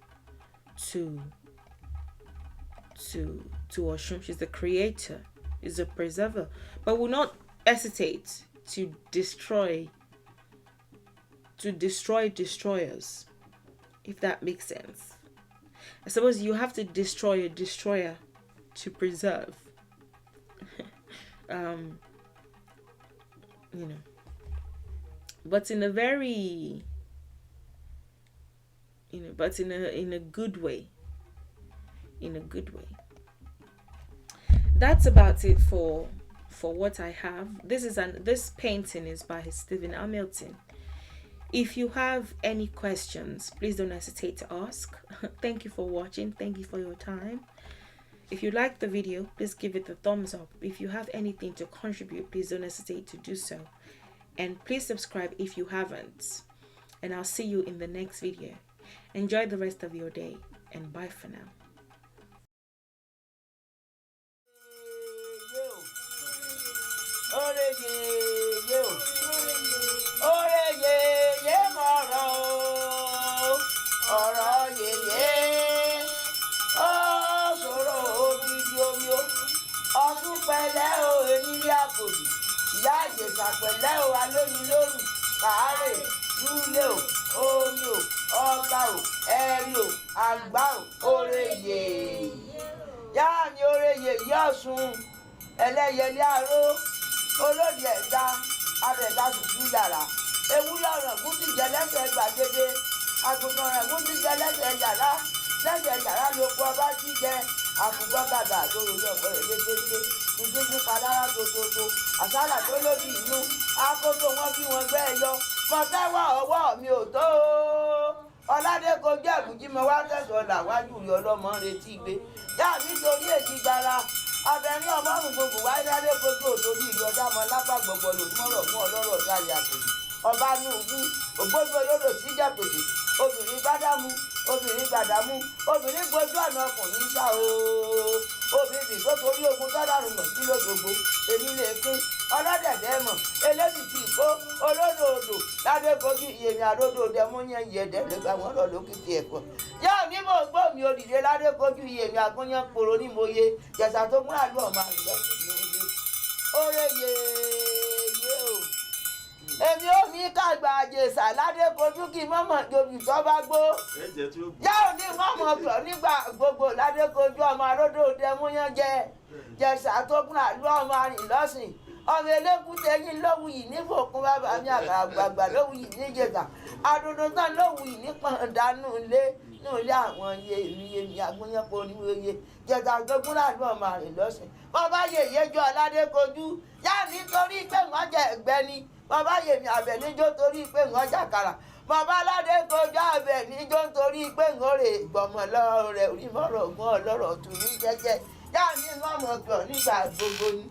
to Oshun. She's the creator, is a preserver, but will not hesitate to destroy destroyers, if that makes sense. I suppose you have to destroy a destroyer to preserve. But in a very, but in a good way. In a good way. That's about it for what I have. This painting is by Stephen Hamilton. If you have any questions, please don't hesitate to ask. Thank you for watching. Thank you for your time. If you like the video, please give it a thumbs up. If you have anything to contribute, please don't hesitate to do so. And please subscribe if you haven't. And I'll see you in the next video. Enjoy the rest of your day, and bye for now. Ìyá Ìjẹ̀ṣà pẹ̀lẹ́ o, alóyin lóru, kàárẹ̀, lúlé o, omi o, ọ̀gá o, ẹ̀rí o, àgbá o, orèyè. Yá mi orèyè yí Ọ̀ṣun, ẹlẹ́yẹlé aró, olódì ẹ̀dá, abẹ̀dá tutù yàrá. Ewúrẹ́ ọ̀ràngún ti jẹ lẹ́sẹ̀ gbàgede, àgùntàn ọ̀ràngún ti jẹ lẹ́sẹ̀ yàrá ló kọ́ ọba jíjẹ, àfùgbọ́ gàgà tó rò lọ́pọ̀ rẹ̀ léṣeṣe. Ìdúdú padára tòtòtò, àsálà tó lóbi inú, akoto wọn bí wọn gbẹ́ yọ. Mo tẹ́wọ́ ọwọ́ mi ò tó. Ọládé kojú ẹ̀gúnjí mo wá tẹ̀sán làwájú rí ọlọ́mọ retí gbé. Yá mi torí èjì gbara. Abẹ́rin ọmọrùn gbogbo wáyé ládé kojú òtòrí ìlú ọjà mọ́ lápá gbọ̀gbọ̀ lòdùmọ̀rọ̀ fún ọlọ́rọ̀ sáré àpòjì. Ọba ní ògún, ògbójú olóró sí jẹ̀pèsè. Obìnrin bádámú, obìnrin gbàdámú, obìnrin gbójú ọ̀nà ọkùnrin sá o. Obìnrin tó torí ogun tọ́dàrú mọ̀ sí lójoogbó, èmi lè pín ọlọ́dẹ̀dẹ̀ mọ̀, elédìtì ìkó, olódòdò, ládékojú ìyèmí àdódòdè mú yẹn yẹ̀dẹ̀ lẹ́gbà wọn lọ lókìtì ẹ̀kọ́. Yá mi mò ń gbó mi òdìdé ládékojú ìyèmí àgúnyán poro ní mo yé, Ìjẹ̀ṣà tó múra lù ọ̀ma rẹ̀ lọ́sùn ní oye. oore yèyé o. Èmi ò ní kàgbà àjèsà ládé kojú kí mọ́mọ́ jòbí tó bá gbó. Yá ò ní mọ́mọ́ pọ̀ nígbà gbogbo ládé kojú ọmọ aródò dẹmúyán jẹ. Jẹ̀sà tó kún àlú ọmọ arìn lọ́sìn. Ọmọ elékúté yín lówù yìí ní fòkun bàbá mi àgbààgbà lówù yìí ní jẹ̀gà. Àdùnnú tán lówù yìí ní pọ̀ndánù ilé ní ilé àwọn yèmí agbóyánpọ̀ oníwèye. Jẹ̀sà tó kún àlú ọmọ arìn lọ́sìn. Bàbá yèyé jọ ládé kojú. Yá nítorí pé wọ́n jẹ ẹ̀gbẹ́ ni. Bàbá yèmí àbẹ̀ níjó torí pé wọ́n jàkàrà. Bàbá aládé kojú àbẹ̀ níjó torí pé wọ́n rè gbọ̀mọ̀ lọ́rọ̀ rẹ̀ orí mọ́rọ̀ ọgbọ́n ọlọ́rọ̀ tù ní jẹ́jẹ́. Yá ní wọ́n mọ̀ pọ̀ nígbà gbogbo ni.